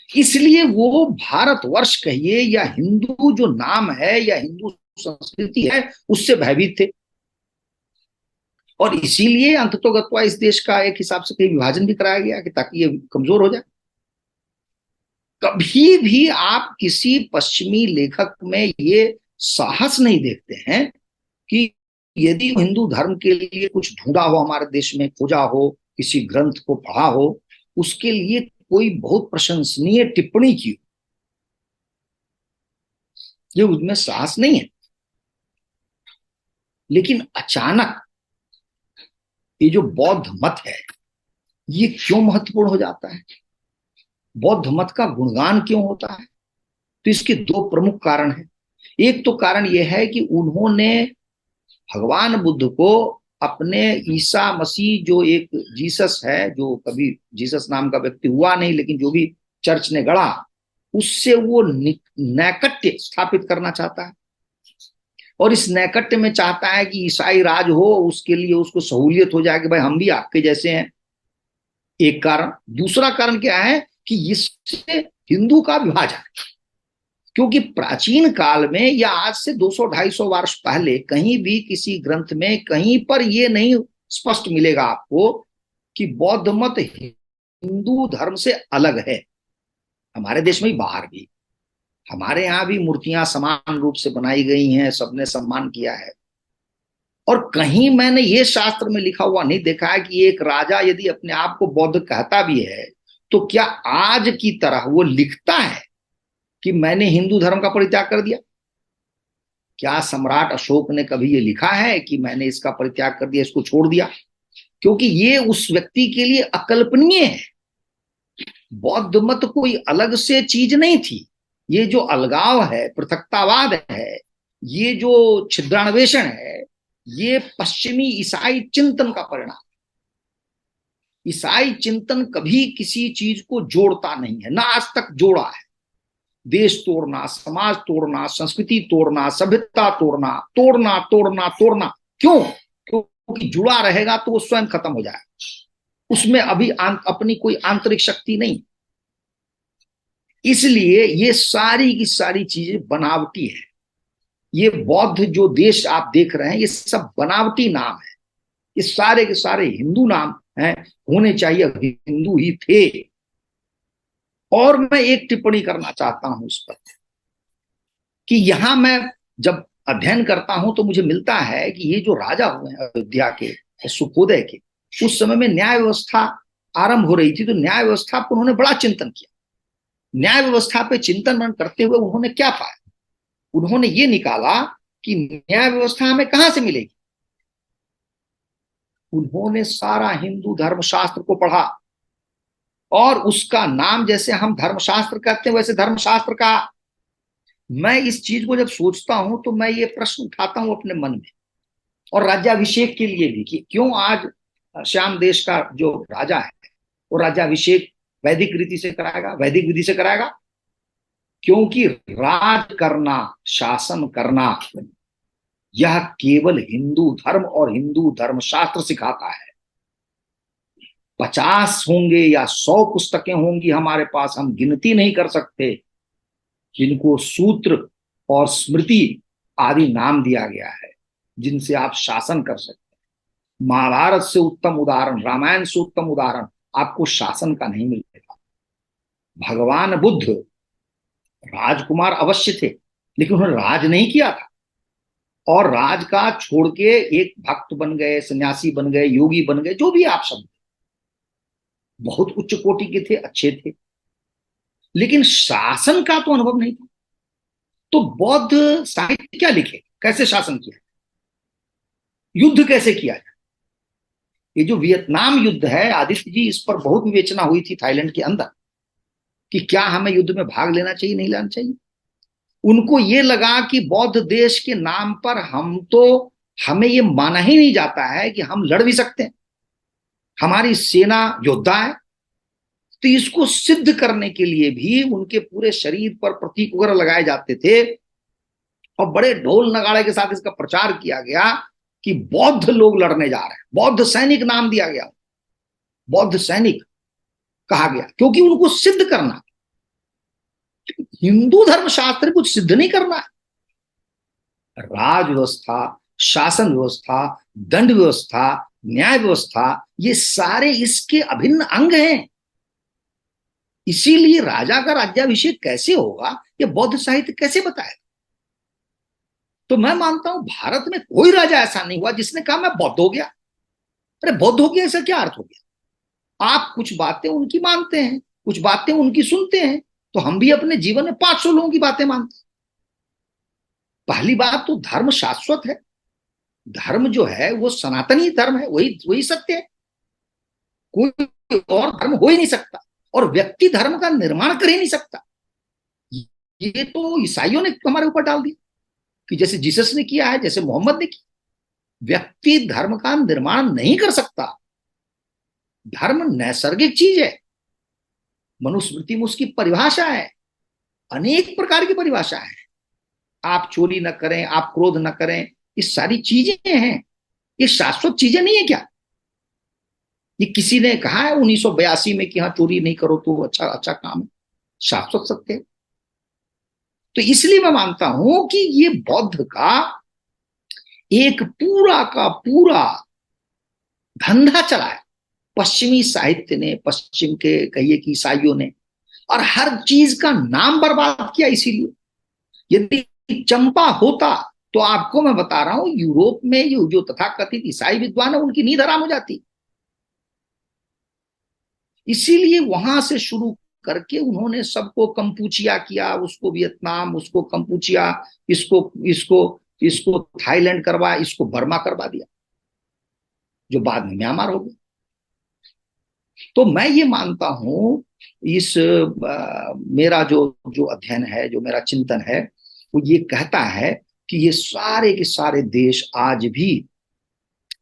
इसलिए वो भारतवर्ष कहिए या हिंदू जो नाम है या हिंदू संस्कृति है, उससे भयभीत थे। और इसीलिए अंततोगत्वा इस देश का एक हिसाब से कहीं विभाजन भी कराया गया कि ताकि ये कमजोर हो जाए। कभी भी आप किसी पश्चिमी लेखक में ये साहस नहीं देखते हैं कि यदि हिंदू धर्म के लिए कुछ ढूंढा हो, हमारे देश में खोजा हो, किसी ग्रंथ को पढ़ा हो, उसके लिए कोई बहुत प्रशंसनीय टिप्पणी की, ये उसमें साहस नहीं है। लेकिन अचानक ये जो बौद्ध मत है, ये क्यों महत्वपूर्ण हो जाता है, बौद्ध मत का गुणगान क्यों होता है? तो इसके दो प्रमुख कारण हैं। एक तो कारण यह है कि उन्होंने भगवान बुद्ध को अपने ईसा मसीह, जो एक जीसस है, जो कभी जीसस नाम का व्यक्ति हुआ नहीं लेकिन जो भी चर्च ने गढ़ा, उससे वो नैकट्य स्थापित करना चाहता है। और इस नैकट्य में चाहता है कि ईसाई राज हो, उसके लिए उसको सहूलियत हो जाए कि भाई हम भी आपके जैसे हैं, एक कारण। दूसरा कारण क्या है कि इससे हिंदू का विभाजन, क्योंकि प्राचीन काल में या आज से 200-250 वर्ष पहले कहीं भी किसी ग्रंथ में कहीं पर यह नहीं स्पष्ट मिलेगा आपको कि बौद्ध मत हिंदू धर्म से अलग है। हमारे देश में बाहर भी, हमारे यहाँ भी मूर्तियां समान रूप से बनाई गई हैं, सबने सम्मान किया है। और कहीं मैंने ये शास्त्र में लिखा हुआ नहीं देखा है कि एक राजा यदि अपने आप को बौद्ध कहता भी है तो क्या आज की तरह वो लिखता है कि मैंने हिंदू धर्म का परित्याग कर दिया? क्या सम्राट अशोक ने कभी ये लिखा है कि मैंने इसका परित्याग कर दिया, इसको छोड़ दिया? क्योंकि ये उस व्यक्ति के लिए अकल्पनीय है। बौद्ध मत कोई अलग से चीज नहीं थी। ये जो अलगाव है, पृथकतावाद है, ये जो छिद्रान्वेषण है, ये पश्चिमी ईसाई चिंतन का परिणाम। ईसाई चिंतन कभी किसी चीज को जोड़ता नहीं है, ना आज तक जोड़ा है। देश तोड़ना, समाज तोड़ना, संस्कृति तोड़ना, सभ्यता तोड़ना, तोड़ना तोड़ना तोड़ना। क्यों? क्योंकि जुड़ा रहेगा तो वो स्वयं खत्म हो जाएगा, उसमें अभी अपनी कोई आंतरिक शक्ति नहीं। इसलिए ये सारी की सारी चीजें बनावटी है। ये बौद्ध जो देश आप देख रहे हैं, ये सब बनावटी नाम है। ये सारे के सारे हिंदू नाम हैं, होने चाहिए हिंदू ही थे। और मैं एक टिप्पणी करना चाहता हूं उस पर कि यहां मैं जब अध्ययन करता हूं तो मुझे मिलता है कि ये जो राजा हुए हैं अयोध्या के, सुखोदय के, उस समय में न्याय व्यवस्था आरंभ हो रही थी, तो न्याय व्यवस्था पर उन्होंने बड़ा चिंतन किया। न्याय व्यवस्था पे चिंतन करते हुए उन्होंने क्या पाया? उन्होंने ये निकाला कि न्याय व्यवस्था हमें कहां से मिलेगी। उन्होंने सारा हिंदू धर्मशास्त्र को पढ़ा और उसका नाम जैसे हम धर्मशास्त्र कहते हैं वैसे धर्मशास्त्र का। मैं इस चीज को जब सोचता हूं तो मैं ये प्रश्न उठाता हूं अपने मन में, और राज्याभिषेक के लिए भी, कि क्यों आज श्याम देश का जो राजा है वो राज्याभिषेक वैदिक रीति से कराएगा, वैदिक विधि से कराएगा? क्योंकि राज करना, शासन करना, यह केवल हिंदू धर्म और हिंदू धर्मशास्त्र सिखाता है। 50 होंगे या 100 पुस्तकें होंगी हमारे पास, हम गिनती नहीं कर सकते, जिनको सूत्र और स्मृति आदि नाम दिया गया है, जिनसे आप शासन कर सकते हैं। महाभारत से उत्तम उदाहरण, रामायण से उत्तम उदाहरण आपको शासन का नहीं मिलेगा। भगवान बुद्ध राजकुमार अवश्य थे, लेकिन उन्होंने राज नहीं किया था, और राज का छोड़ के एक भक्त बन गए, सन्यासी बन गए, योगी बन गए, जो भी आप शब्द, बहुत उच्च कोटि के थे, अच्छे थे, लेकिन शासन का तो अनुभव नहीं था। तो बौद्ध साहित्य क्या लिखे, कैसे शासन किया, युद्ध कैसे किया जाए, ये जो वियतनाम युद्ध है, आदित्य जी, इस पर बहुत विवेचना हुई थी थाईलैंड के अंदर कि क्या हमें युद्ध में भाग लेना चाहिए, नहीं लेना चाहिए। उनको ये लगा कि बौद्ध देश के नाम पर हमें ये माना ही नहीं जाता है कि हम लड़ भी सकते हैं, हमारी सेना योद्धा है। तो इसको सिद्ध करने के लिए भी उनके पूरे शरीर पर प्रतीक वगैरह लगाए जाते थे और बड़े ढोल नगाड़े के साथ इसका प्रचार किया गया कि बौद्ध लोग लड़ने जा रहे हैं। बौद्ध सैनिक नाम दिया गया, बौद्ध सैनिक कहा गया, क्योंकि उनको सिद्ध करना। हिंदू धर्म शास्त्र कुछ सिद्ध नहीं करना है। राज व्यवस्था, शासन व्यवस्था, दंड व्यवस्था, न्याय व्यवस्था, ये सारे इसके अभिन्न अंग हैं। इसीलिए राजा का राज्याभिषेक कैसे होगा, ये बौद्ध साहित्य कैसे बताएगा। तो मैं मानता हूं भारत में कोई राजा ऐसा नहीं हुआ जिसने कहा मैं बौद्ध हो गया। अरे बौद्ध हो गया, ऐसा क्या अर्थ हो गया। आप कुछ बातें उनकी मानते हैं, कुछ बातें उनकी सुनते हैं, तो हम भी अपने जीवन में 500 लोगों की बातें मानते हैं। पहली बात तो धर्म शाश्वत है, धर्म जो है वो सनातनी धर्म है, वही वही सत्य है, कोई और धर्म हो ही नहीं सकता, और व्यक्ति धर्म का निर्माण कर ही नहीं सकता। ये तो ईसाइयों ने हमारे ऊपर डाल दिया कि जैसे जीसस ने किया है, जैसे मोहम्मद ने किया। व्यक्ति धर्म का निर्माण नहीं कर सकता। धर्म नैसर्गिक चीज है, मनुस्मृति में उसकी परिभाषा है, अनेक प्रकार की परिभाषा है। आप चोरी न करें, आप क्रोध न करें, ये सारी चीजें हैं। ये शाश्वत चीजें नहीं है क्या। ये किसी ने कहा है 1982 में कि हाँ चोरी नहीं करो तो अच्छा अच्छा काम है, शाश्वत सत्य है। तो इसलिए मैं मानता हूं कि ये बौद्ध का एक पूरा का पूरा धंधा चलाया पश्चिमी साहित्य ने, पश्चिम के कहिए कि ईसाइयों ने, और हर चीज का नाम बर्बाद किया। इसीलिए यदि चंपा होता तो आपको मैं बता रहा हूं यूरोप में ये जो तथाकथित ईसाई विद्वान है उनकी नींद हराम हो जाती। इसीलिए वहां से शुरू करके उन्होंने सबको कंपूचिया किया, उसको वियतनाम, उसको कंपूचिया, इसको इसको इसको थाईलैंड करवा, इसको बर्मा करवा दिया, जो बाद में म्यांमार हो गया। तो मैं ये मानता हूं मेरा जो जो अध्ययन है, जो मेरा चिंतन है, वो ये कहता है कि ये सारे के सारे देश आज भी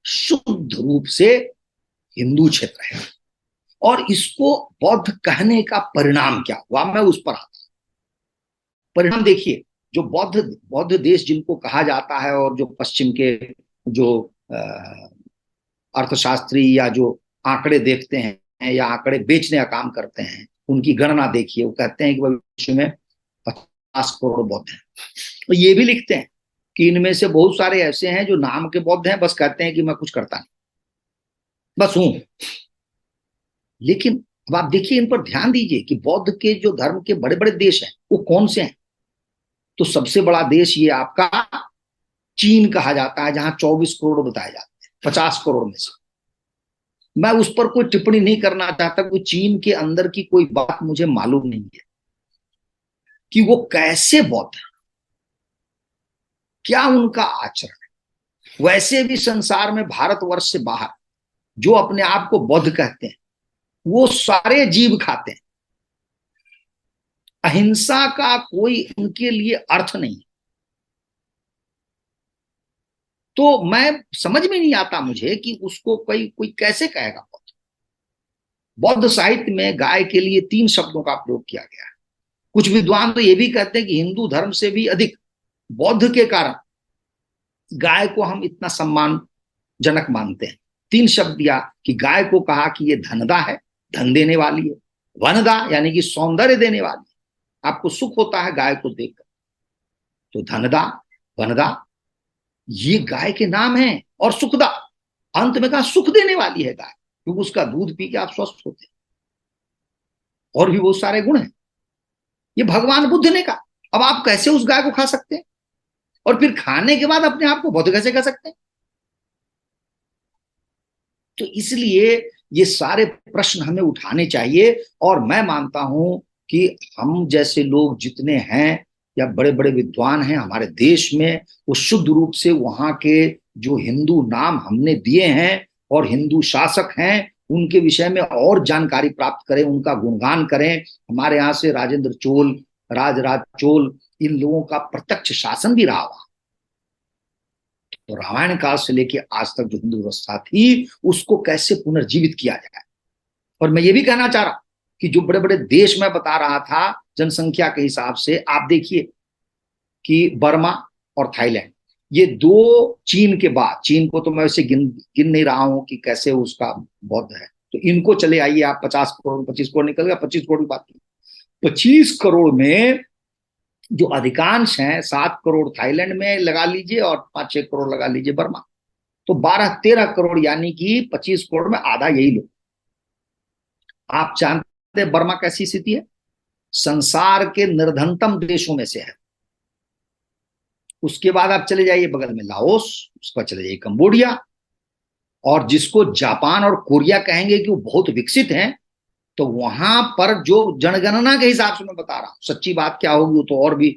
शुद्ध रूप से हिंदू क्षेत्र है। और इसको बौद्ध कहने का परिणाम क्या हुआ, मैं उस पर आता हूं। परिणाम देखिए, जो बौद्ध बौद्ध देश जिनको कहा जाता है, और जो पश्चिम के जो अर्थशास्त्री या जो आंकड़े देखते हैं या आंकड़े बेचने का काम करते हैं, उनकी गणना देखिए। वो कहते हैं कि भविष्य में 50 करोड़ बौद्ध हैं। तो ये भी लिखते हैं कि इनमें से बहुत सारे ऐसे हैं जो नाम के बौद्ध हैं, बस कहते हैं कि मैं कुछ करता नहीं, बस हूं। लेकिन अब आप देखिए, इन पर ध्यान दीजिए कि बौद्ध के जो धर्म के बड़े बड़े देश हैं वो कौन से हैं। तो सबसे बड़ा देश ये आपका चीन कहा जाता है, जहां 24 करोड़ बताए जाते हैं 50 करोड़ में से। मैं उस पर कोई टिप्पणी नहीं करना चाहता, कि चीन के अंदर की कोई बात मुझे मालूम नहीं है कि वो कैसे बौद्ध है, क्या उनका आचरण है। वैसे भी संसार में भारतवर्ष से बाहर जो अपने आप को बौद्ध कहते हैं वो सारे जीव खाते हैं। अहिंसा का कोई उनके लिए अर्थ नहीं। तो मैं समझ में नहीं आता मुझे कि उसको कोई कोई कैसे कहेगा बौद्ध। बौद्ध साहित्य में गाय के लिए 3 शब्दों का प्रयोग किया गया है। कुछ विद्वान तो ये भी कहते हैं कि हिंदू धर्म से भी अधिक बौद्ध के कारण गाय को हम इतना सम्मानजनक मानते हैं। 3 शब्द दिया कि गाय को कहा कि ये धनदा है, धन देने वाली है। वनदा यानी कि सौंदर्य देने वाली है, आपको सुख होता है गाय को देखकर, तो धनदा, वनदा ये गाय के नाम हैं। और सुखदा, अंत में कहा सुख देने वाली है गाय, क्योंकि उसका दूध पी के आप स्वस्थ होते हैं। और भी बहुत सारे गुण हैं। ये भगवान बुद्ध ने कहा। अब आप कैसे उस गाय को खा सकते हैं, और फिर खाने के बाद अपने आप को बौद्ध कैसे कह सकते हैं। तो इसलिए ये सारे प्रश्न हमें उठाने चाहिए। और मैं मानता हूं कि हम जैसे लोग जितने हैं या बड़े बड़े विद्वान हैं हमारे देश में, वो शुद्ध रूप से वहां के जो हिंदू नाम हमने दिए हैं और हिंदू शासक हैं उनके विषय में और जानकारी प्राप्त करें, उनका गुणगान करें। हमारे यहाँ से राजेंद्र चोल, राजराज चोल, इन लोगों का प्रत्यक्ष शासन भी रहा हुआ। तो रामायण काल से लेके आज तक जो हिंदू व्यवस्था थी उसको कैसे पुनर्जीवित किया जाए। और मैं ये भी कहना चाह रहा हूं कि जो बड़े बड़े देश मैं बता रहा था जनसंख्या के हिसाब से, आप देखिए कि बर्मा और थाईलैंड, ये दो, चीन के बाद, चीन को तो मैं वैसे गिन नहीं रहा हूं कि कैसे उसका बौद्ध है, तो इनको चले आइए आप, 50 करोड़ 25 करोड़ निकल गया, 25 करोड़ की बात की। 25 करोड़ में जो अधिकांश हैं, 7 करोड़ थाईलैंड में लगा लीजिए और 5-6 करोड़ लगा लीजिए बर्मा, तो 12-13 करोड़, यानी कि 25 करोड़ में आधा यही लोग। आप जानते हैं बर्मा कैसी स्थिति है? संसार के निर्धनतम देशों में से है। उसके बाद आप चले जाइए बगल में लाओस, उसके बाद चले जाइए कंबोडिया, और जिसको जापान और कोरिया कहेंगे कि वो बहुत विकसित हैं, तो वहां पर जो जनगणना के हिसाब से मैं बता रहा हूं, सच्ची बात क्या होगी वो तो और भी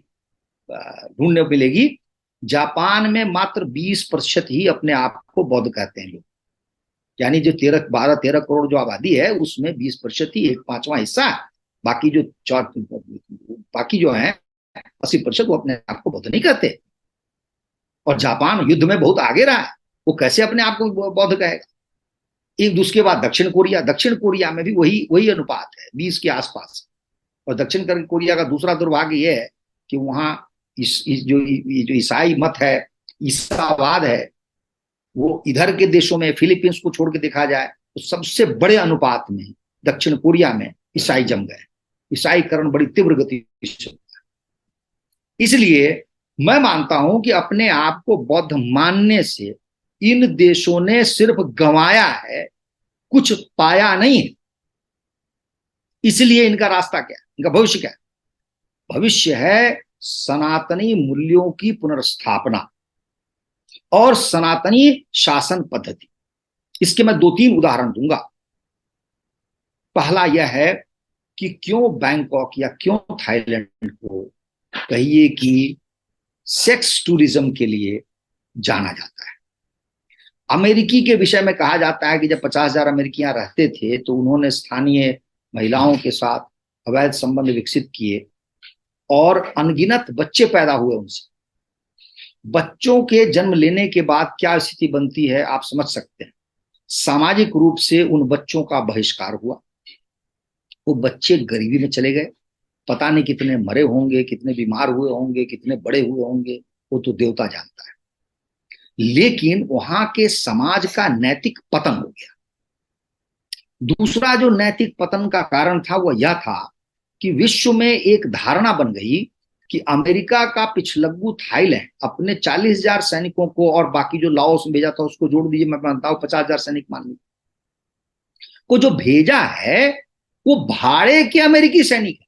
ढूंढने मिलेगी। जापान में मात्र 20% ही अपने आप को बौद्ध कहते हैं लोग, यानी जो 12-13 करोड़ जो आबादी है उसमें 20% ही, 1/5वां हिस्सा है। बाकी जो है 80% वो अपने आप को बौद्ध नहीं कहते। और जापान युद्ध में बहुत आगे रहा है, वो कैसे अपने आप को बौद्ध कहेगा? एक दूसरे के बाद दक्षिण कोरिया, दक्षिण कोरिया में भी वही अनुपात है, 20 के आसपास। और दक्षिण कोरिया का दूसरा दुर्भाग्य यह है कि वहां जो ईसाई मत है, ईसावाद है, वो इधर के देशों में, फिलीपींस को छोड़ के देखा जाए तो सबसे बड़े अनुपात में दक्षिण कोरिया में ईसाई जम गए। ईसाईकरण बड़ी तीव्र गति से। इसलिए मैं मानता हूं कि अपने आप को बौद्ध मानने से इन देशों ने सिर्फ गंवाया है, कुछ पाया नहीं है। इसलिए इनका रास्ता क्या है, इनका भविष्य क्या है? भविष्य है सनातनी मूल्यों की पुनर्स्थापना और सनातनी शासन पद्धति। इसके मैं 2-3 उदाहरण दूंगा। पहला यह है कि क्यों बैंकॉक या क्यों थाईलैंड को कहिए कि सेक्स टूरिज्म के लिए जाना जाता है। अमेरिकी के विषय में कहा जाता है कि जब 50,000 अमेरिकियां रहते थे तो उन्होंने स्थानीय महिलाओं के साथ अवैध संबंध विकसित किए और अनगिनत बच्चे पैदा हुए उनसे। बच्चों के जन्म लेने के बाद क्या स्थिति बनती है आप समझ सकते हैं। सामाजिक रूप से उन बच्चों का बहिष्कार हुआ, वो बच्चे गरीबी में चले गए। पता नहीं कितने मरे होंगे, कितने बीमार हुए होंगे, कितने बड़े हुए होंगे, वो तो देवता जानता है। लेकिन वहां के समाज का नैतिक पतन हो गया। दूसरा जो नैतिक पतन का कारण था वो यह था कि विश्व में एक धारणा बन गई कि अमेरिका का पिछलग्गू थाईलैंड अपने 40,000 सैनिकों को, और बाकी जो लाओस में भेजा था उसको जोड़ दीजिए, मैं मानता हूं 50,000 सैनिक मान लीजिए, को जो भेजा है वो भाड़े के अमेरिकी सैनिक है।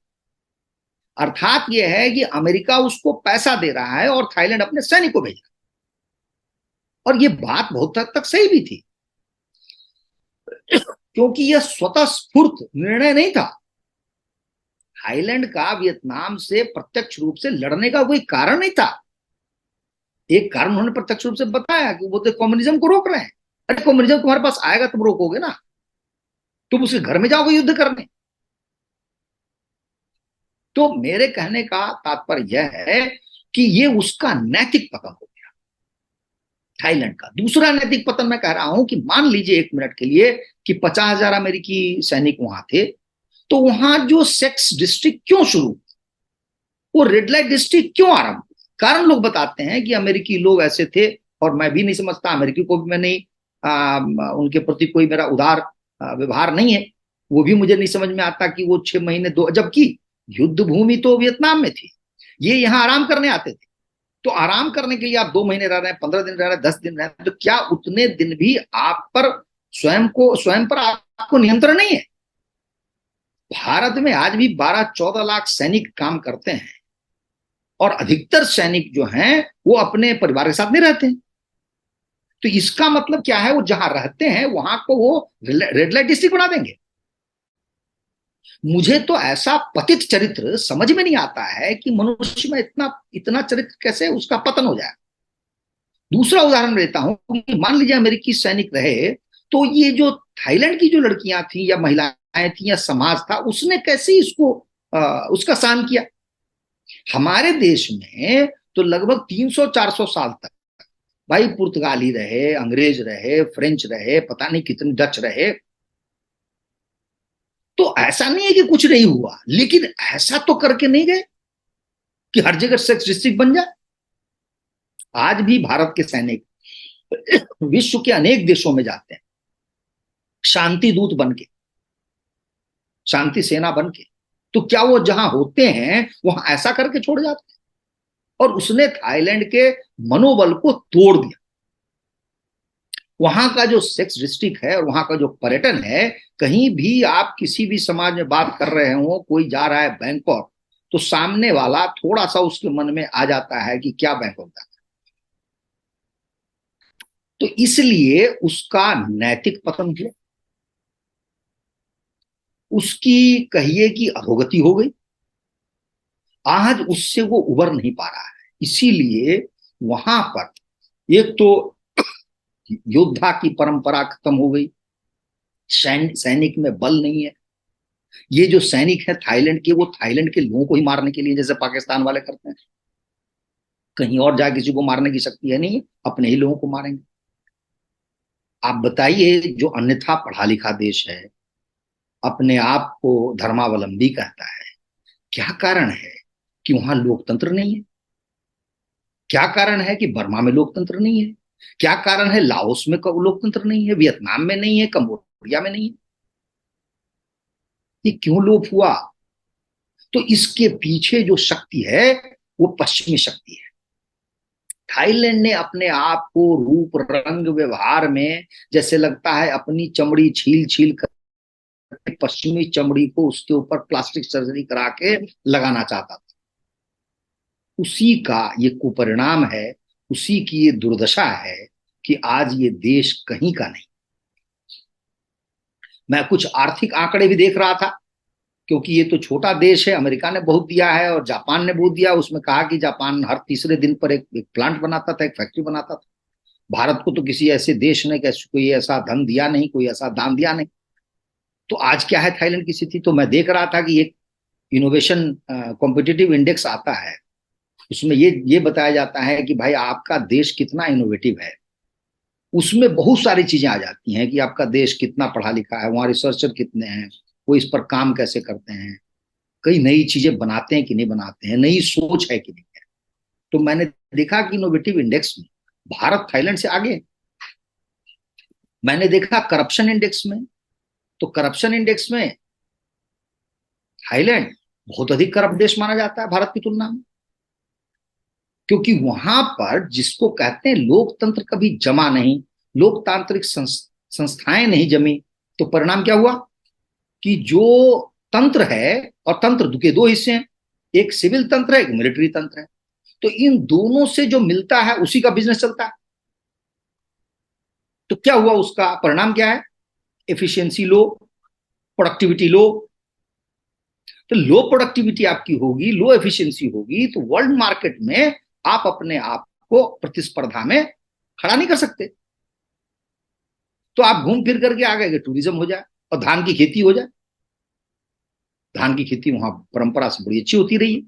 अर्थात यह है कि अमेरिका उसको पैसा दे रहा है और थाईलैंड अपने सैनिक को भेज रहा है। और ये बात बहुत हद तक सही भी थी, क्योंकि यह स्वतः स्फूर्त निर्णय नहीं था। थाईलैंड का वियतनाम से प्रत्यक्ष रूप से लड़ने का कोई कारण नहीं था। एक कारण उन्होंने प्रत्यक्ष रूप से बताया कि वो तो कम्युनिज्म को रोक रहे हैं। अरे कम्युनिज्म तुम्हारे पास आएगा, तुम रोकोगे ना, तुम उसके घर में जाओगे युद्ध करने। तो मेरे कहने का तात्पर्य यह है कि ये उसका नैतिक पतन हो गया थाईलैंड का। दूसरा नैतिक पतन मैं कह रहा हूं कि मान लीजिए 1 मिनट के लिए कि 50,000 अमेरिकी सैनिक वहां थे, तो वहां जो सेक्स डिस्ट्रिक्ट क्यों शुरू, वो रेड लाइट डिस्ट्रिक्ट क्यों आरंभ? कारण लोग बताते हैं कि अमेरिकी लोग ऐसे थे, और मैं भी नहीं समझता, अमेरिकी को भी मैं नहीं, उनके प्रति कोई मेरा उदार व्यवहार नहीं है। वो भी मुझे नहीं समझ में आता कि वो 6 महीने जबकि युद्ध भूमि तो वियतनाम में थी, ये यहाँ आराम करने आते थे। तो आराम करने के लिए आप 2 महीने रह रहे हैं, 15 दिन रह रहे हैं, 10 दिन रह रहे हैं, तो क्या उतने दिन भी आप पर स्वयं पर आपको नियंत्रण नहीं है? भारत में आज भी 12-14 लाख सैनिक काम करते हैं, और अधिकतर सैनिक जो हैं वो अपने परिवार के साथ नहीं रहते हैं। तो इसका मतलब क्या है, वो जहां रहते हैं वहां को वो रेड लाइट डिस्ट्रिक्ट बना देंगे। मुझे तो ऐसा पतित चरित्र समझ में नहीं आता है कि मनुष्य में इतना चरित्र कैसे उसका पतन हो जाए। दूसरा उदाहरण लेता हूं कि मान लीजिए अमेरिकी सैनिक रहे तो ये जो थाईलैंड की जो लड़कियां थी या महिलाएं थी या समाज था, उसने कैसे इसको उसका शान किया। हमारे देश में तो लगभग 300-400 साल तक भाई पुर्तगाली रहे, अंग्रेज रहे, फ्रेंच रहे, पता नहीं कितने डच रहे। तो ऐसा नहीं है कि कुछ नहीं हुआ, लेकिन ऐसा तो करके नहीं गए कि हर जगह सेक्स डिस्ट्रिक्ट बन जाए। आज भी भारत के सैनिक विश्व के अनेक देशों में जाते हैं शांति दूत बन के, शांति सेना बन के। तो क्या वो जहां होते हैं वहां ऐसा करके छोड़ जाते हैं? और उसने थाईलैंड के मनोबल को तोड़ दिया। वहां का जो सेक्स डिस्ट्रिक्ट है और वहां का जो पर्यटन है, कहीं भी आप किसी भी समाज में बात कर रहे हो, कोई जा रहा है बैंकॉक, तो सामने वाला थोड़ा सा उसके मन में आ जाता है कि क्या बैंकॉक जाता है। तो इसलिए उसका नैतिक पतन हुआ, उसकी कहिए कि अधोगति हो गई। आज उससे वो उबर नहीं पा रहा है। इसीलिए वहां पर एक तो योद्धा की परंपरा खत्म हो गई, सैनिक में बल नहीं है। ये जो सैनिक है थाईलैंड के, वो थाईलैंड के लोगों को ही मारने के लिए जैसे पाकिस्तान वाले करते हैं, कहीं और जा किसी को मारने की शक्ति है नहीं, अपने ही लोगों को मारेंगे। आप बताइए, जो अन्यथा पढ़ा लिखा देश है, अपने आप को धर्मावलंबी कहता है, क्या कारण है कि वहां लोकतंत्र नहीं है? क्या कारण है कि बर्मा में लोकतंत्र नहीं है? क्या कारण है लाओस में लोकतंत्र नहीं है, वियतनाम में नहीं है, कंबोडिया में नहीं है? ये क्यों लोप हुआ? तो इसके पीछे जो शक्ति है वो पश्चिमी शक्ति है। थाईलैंड ने अपने आप को रूप रंग व्यवहार में जैसे लगता है अपनी चमड़ी छील छील कर पश्चिमी चमड़ी को उसके ऊपर प्लास्टिक सर्जरी करा के लगाना चाहता था। उसी का ये कुपरिणाम है, उसी की ये दुर्दशा है कि आज ये देश कहीं का नहीं। मैं कुछ आर्थिक आंकड़े भी देख रहा था, क्योंकि ये तो छोटा देश है, अमेरिका ने बहुत दिया है और जापान ने बहुत दिया। उसमें कहा कि जापान हर तीसरे दिन पर एक प्लांट बनाता था, एक फैक्ट्री बनाता था। भारत को तो किसी ऐसे देश ने कोई ऐसा धन दिया नहीं, कोई ऐसा दान दिया नहीं। तो आज क्या है थाईलैंड की स्थिति? तो मैं देख रहा था कि एक इनोवेशन कॉम्पिटिटिव इंडेक्स आता है, उसमें ये बताया जाता है कि भाई आपका देश कितना इनोवेटिव है। उसमें बहुत सारी चीजें आ जाती हैं कि आपका देश कितना पढ़ा लिखा है, वहां रिसर्चर कितने हैं, वो इस पर काम कैसे करते हैं, कई नई चीजें बनाते हैं कि नहीं बनाते हैं, नई सोच है कि नहीं है। तो मैंने देखा कि इनोवेटिव इंडेक्स में भारत थाईलैंड से आगे। मैंने देखा करप्शन इंडेक्स में, तो करप्शन इंडेक्स में थाईलैंड बहुत अधिक करप्ट देश माना जाता है भारत की तुलना में। क्योंकि वहां पर जिसको कहते हैं लोकतंत्र कभी जमा नहीं, लोकतांत्रिक संस्थाएं नहीं जमी, तो परिणाम क्या हुआ कि जो तंत्र है, और तंत्र के दो हिस्से हैं, एक सिविल तंत्र है, एक मिलिट्री तंत्र है। तो इन दोनों से जो मिलता है उसी का बिजनेस चलता है। तो क्या हुआ, उसका परिणाम क्या है? एफिशिएंसी लो, प्रोडक्टिविटी लो। तो लो प्रोडक्टिविटी आपकी होगी, लो एफिशिएंसी होगी, तो वर्ल्ड मार्केट में आप अपने आप को प्रतिस्पर्धा में खड़ा नहीं कर सकते। तो आप घूम फिर करके आ गए कि टूरिज्म हो जाए और धान की खेती हो जाए। धान की खेती वहां परंपरा से बड़ी अच्छी होती रही है।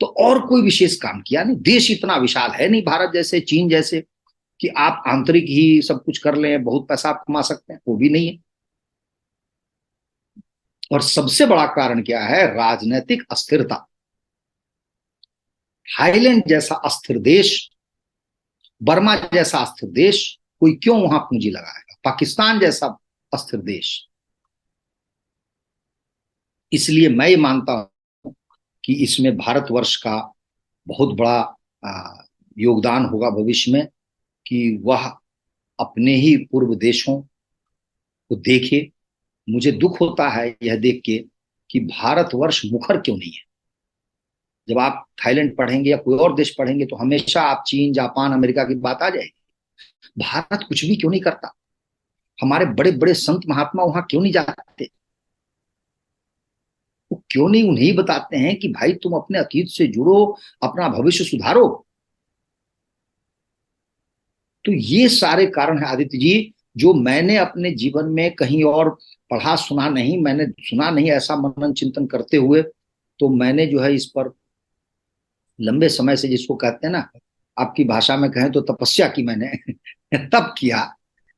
तो और कोई विशेष काम किया नहीं। देश इतना विशाल है नहीं भारत जैसे, चीन जैसे, कि आप आंतरिक ही सब कुछ कर लें, बहुत पैसा आप कमा सकते हैं, वो भी नहीं है। और सबसे बड़ा कारण क्या है? राजनीतिक अस्थिरता। थाईलैंड जैसा अस्थिर देश, बर्मा जैसा अस्थिर देश, कोई क्यों वहां पूंजी लगाएगा? पाकिस्तान जैसा अस्थिर देश। इसलिए मैं ये मानता हूं कि इसमें भारतवर्ष का बहुत बड़ा योगदान होगा भविष्य में, कि वह अपने ही पूर्व देशों को देखे। मुझे दुख होता है यह देख के कि भारतवर्ष मुखर क्यों नहीं है। जब आप थाईलैंड पढ़ेंगे या कोई और देश पढ़ेंगे तो हमेशा आप चीन, जापान, अमेरिका की बात आ जाएगी। भारत कुछ भी क्यों नहीं करता? हमारे बड़े बड़े संत महात्मा वहां क्यों नहीं जाते? वो क्यों नहीं उन्हें बताते हैं कि भाई तुम अपने अतीत से जुड़ो, अपना भविष्य सुधारो? तो ये सारे कारण है आदित्य जी, जो मैंने अपने जीवन में कहीं और पढ़ा सुना नहीं, मैंने सुना नहीं ऐसा मनन चिंतन करते हुए, तो मैंने जो है इस पर लंबे समय से, जिसको कहते हैं ना, आपकी भाषा में कहें तो तपस्या की मैंने तब किया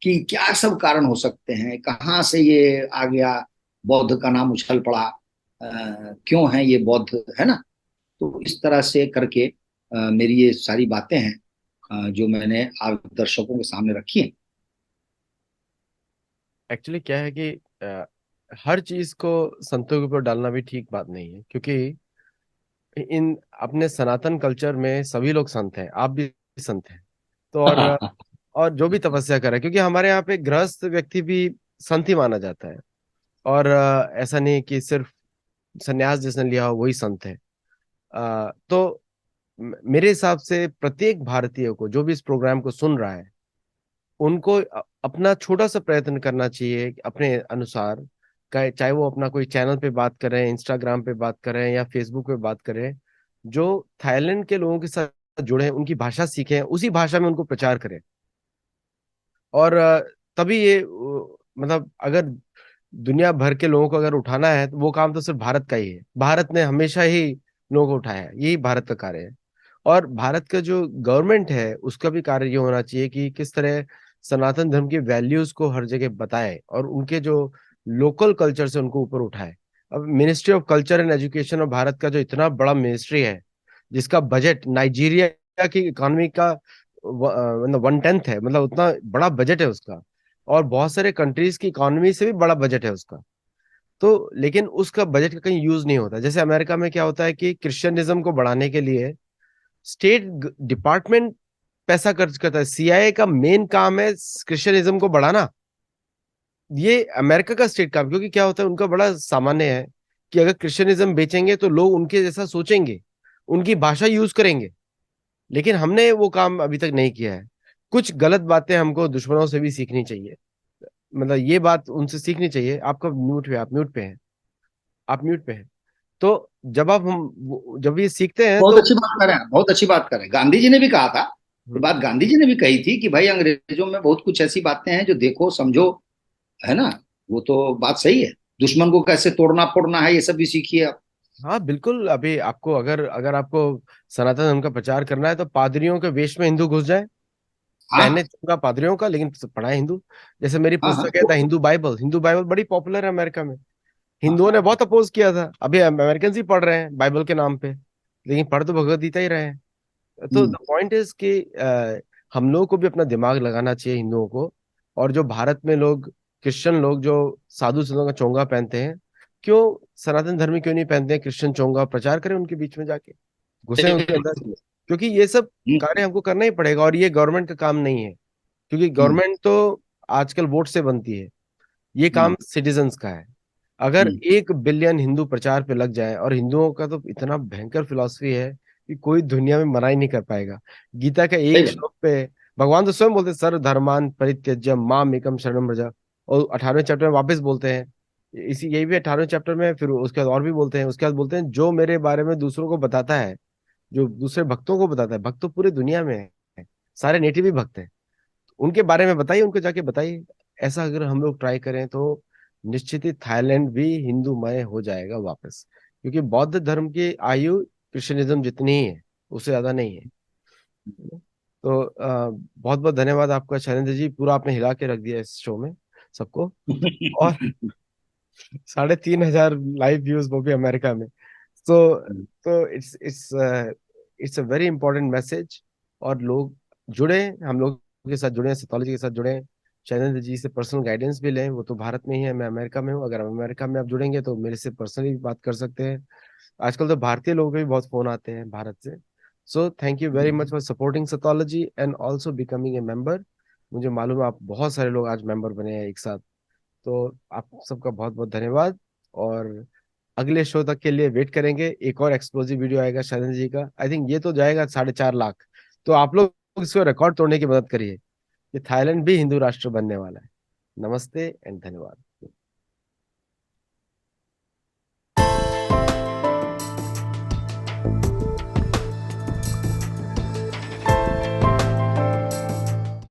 कि क्या सब कारण हो सकते हैं, कहाँ से ये आ गया, बौद्ध का नाम उछल पड़ा, क्यों है ये बौद्ध, है ना। तो इस तरह से करके मेरी ये सारी बातें हैं जो मैंने आप दर्शकों के सामने रखी हैं। एक्चुअली क्या है कि हर चीज को संतों के ऊपर डालना भी ठीक बात नहीं है, क्योंकि इन अपने सनातन कल्चर में सभी लोग संत हैं, आप भी संत हैं। तो और जो भी तपस्या करे, क्योंकि हमारे यहाँ पे गृहस्थ व्यक्ति भी संत ही माना जाता है। और ऐसा नहीं कि सिर्फ संन्यास जिसने लिया हो वही संत है। तो मेरे हिसाब से प्रत्येक भारतीय को, जो भी इस प्रोग्राम को सुन रहा है, उनको अपना छोटा सा प्रयत्न करना चाहिए अपने अनुसार। चाहे वो अपना कोई चैनल पे बात करें, इंस्टाग्राम पे बात करें या फेसबुक पे बात करें, जो थाईलैंड के लोगों के साथ जुड़े हैं उनकी भाषा सीखें, उसी भाषा में उनको प्रचार करें। और तभी ये मतलब अगर दुनिया भर के लोगों को अगर उठाना है तो वो काम तो सिर्फ भारत का ही है। भारत ने हमेशा ही लोगों को उठाया है, यही भारत का कार्य है। और भारत का जो गवर्नमेंट है उसका भी कार्य ये होना चाहिए कि किस तरह सनातन धर्म की वैल्यूज को हर जगह बताए और उनके जो लोकल कल्चर से उनको ऊपर उठाए। अब ministry of culture and education और भारत का जो इतना बड़ा मिनिस्ट्री है, जिसका बजट नाइजीरिया की इकोनॉमी का मतलब 1/10 है, मतलब उतना बड़ा बजट है उसका। और बहुत सारे कंट्रीज की इकोनॉमी से भी बड़ा बजट है उसका। तो लेकिन उसका बजट का कहीं यूज नहीं होता। जैसे अमेरिका में क्या होता है कि क्रिश्चियनिज्म को बढ़ाने के लिए स्टेट डिपार्टमेंट पैसा खर्च करता है। सीआईए का मेन काम है क्रिश्चियनिज्म को बढ़ाना। ये अमेरिका का स्टेट काम, क्योंकि क्या होता है उनका बड़ा सामान्य है कि अगर क्रिश्चियनिज्म बेचेंगे तो लोग उनके जैसा सोचेंगे, उनकी भाषा यूज करेंगे। लेकिन हमने वो काम अभी तक नहीं किया है। कुछ गलत बातें हमको दुश्मनों से भी सीखनी चाहिए, मतलब ये बात उनसे सीखनी चाहिए। आपका म्यूट पे, आप म्यूट पे हैं, आप म्यूट पे हैं। तो जब आप जब ये सीखते हैं बहुत तो अच्छी बात कर रहे हैं, बहुत अच्छी बात कर रहे हैं। गांधी जी ने भी कहा था, ये हम्म, बात गांधी जी ने भी कही थी कि भाई अंग्रेजों में बहुत कुछ ऐसी बातें हैं जो देखो समझो, है ना। वो तो बात सही है, दुश्मन को कैसे तोड़ना फोड़ना है ये सब भी सीखिए आप। हाँ बिल्कुल। अभी आपको अगर अगर आपको सनातन धर्म का प्रचार करना है तो पादरियों के वेश में हिंदू घुस जाए, पहने हाँ चूंगा पादरियों का लेकिन पढ़ाए हिंदू। जैसे मेरी हाँ हाँ पुस्तक है the Hindu Bible, Hindu Bible बड़ी पॉपुलर है अमेरिका में। हिंदुओं ने बहुत अपोज किया था, अभी अमेरिकन ही पढ़ रहे हैं बाइबल के नाम पे, लेकिन पढ़ तो भगवत गीता ही रहे हैं। तो द हम्म, पॉइंट इज कि हम लोगों को भी अपना दिमाग लगाना चाहिए, हिंदुओं को। और जो भारत में लोग, क्रिश्चियन लोग जो साधु संतों का चोंगा पहनते हैं, क्यों सनातन धर्मी क्यों नहीं पहनते हैं क्रिश्चियन चोंगा? प्रचार करें उनके बीच में जाके, घुसे सही उनके अंदर। बात है। क्योंकि ये सब हम्म, कार्य हमको करना ही पड़ेगा और ये गवर्नमेंट का काम नहीं है। क्योंकि हम्म, गवर्नमेंट तो आजकल वोट से बनती है, ये हम्म, काम सिटीजन्स का है। अगर हम्म, 1 बिलियन हिंदू प्रचार पे लग जाए, और हिंदुओं का तो इतना भयंकर फिलॉसफी है कि कोई दुनिया में मना ही नहीं कर पाएगा। गीता का सही एक बात। श्लोक पे भगवान तो स्वयं बोलते हैं, सर्व धर्मान परित्यज्य माम एकम शरणम व्रज। और 18वें चैप्टर में वापस बोलते हैं, इसी यही भी 18वें चैप्टर में, फिर उसके बाद और भी बोलते हैं। उसके बाद बोलते हैं जो मेरे बारे में दूसरों को बताता है, जो दूसरे भक्तों को बताता है, भक्त तो पूरे दुनिया में है, सारे नेटिव ही भक्त हैं, उनके बारे में बताइए, उनको जाके बताइए। ऐसा अगर हम लोग ट्राई करें तो निश्चित ही थाईलैंड भी हिंदूमय हो जाएगा वापस। क्योंकि बौद्ध धर्म की आयु क्रिश्चियनिज्म जितनी ही है, उससे ज्यादा नहीं है। तो बहुत बहुत धन्यवाद आपका शैलेंद्र जी, पूरा आपने हिला के रख दिया इस शो में सबको। और 3,500 लाइव व्यूज, वो भी अमेरिका में। तो it's a very important message. और लोग जुड़े, हम लोग के साथ जुड़े, सेथोलॉजी के साथ जुड़े, शैलेंद्र जी से पर्सनल गाइडेंस भी लें। वो तो भारत में ही है, मैं अमेरिका में हूँ। अगर अमेरिका में आप जुड़ेंगे तो मेरे से पर्सनली बात कर सकते हैं। आजकल तो भारतीय लोगों के भी बहुत फोन आते हैं भारत से। So thank you very much for supporting psephology and also becoming a member. मुझे मालूम है आप बहुत सारे लोग आज मेंबर बने हैं एक साथ। तो आप सबका बहुत बहुत धन्यवाद। और अगले शो तक के लिए वेट करेंगे, एक और एक्सप्लोजिव वीडियो आएगा शैलेंद्र जी का। आई थिंक ये तो जाएगा 4.5 लाख। तो आप लोग इसको रिकॉर्ड तोड़ने की मदद करिए कि थाईलैंड भी हिंदू राष्ट्र बनने वाला है। नमस्ते एंड धन्यवाद।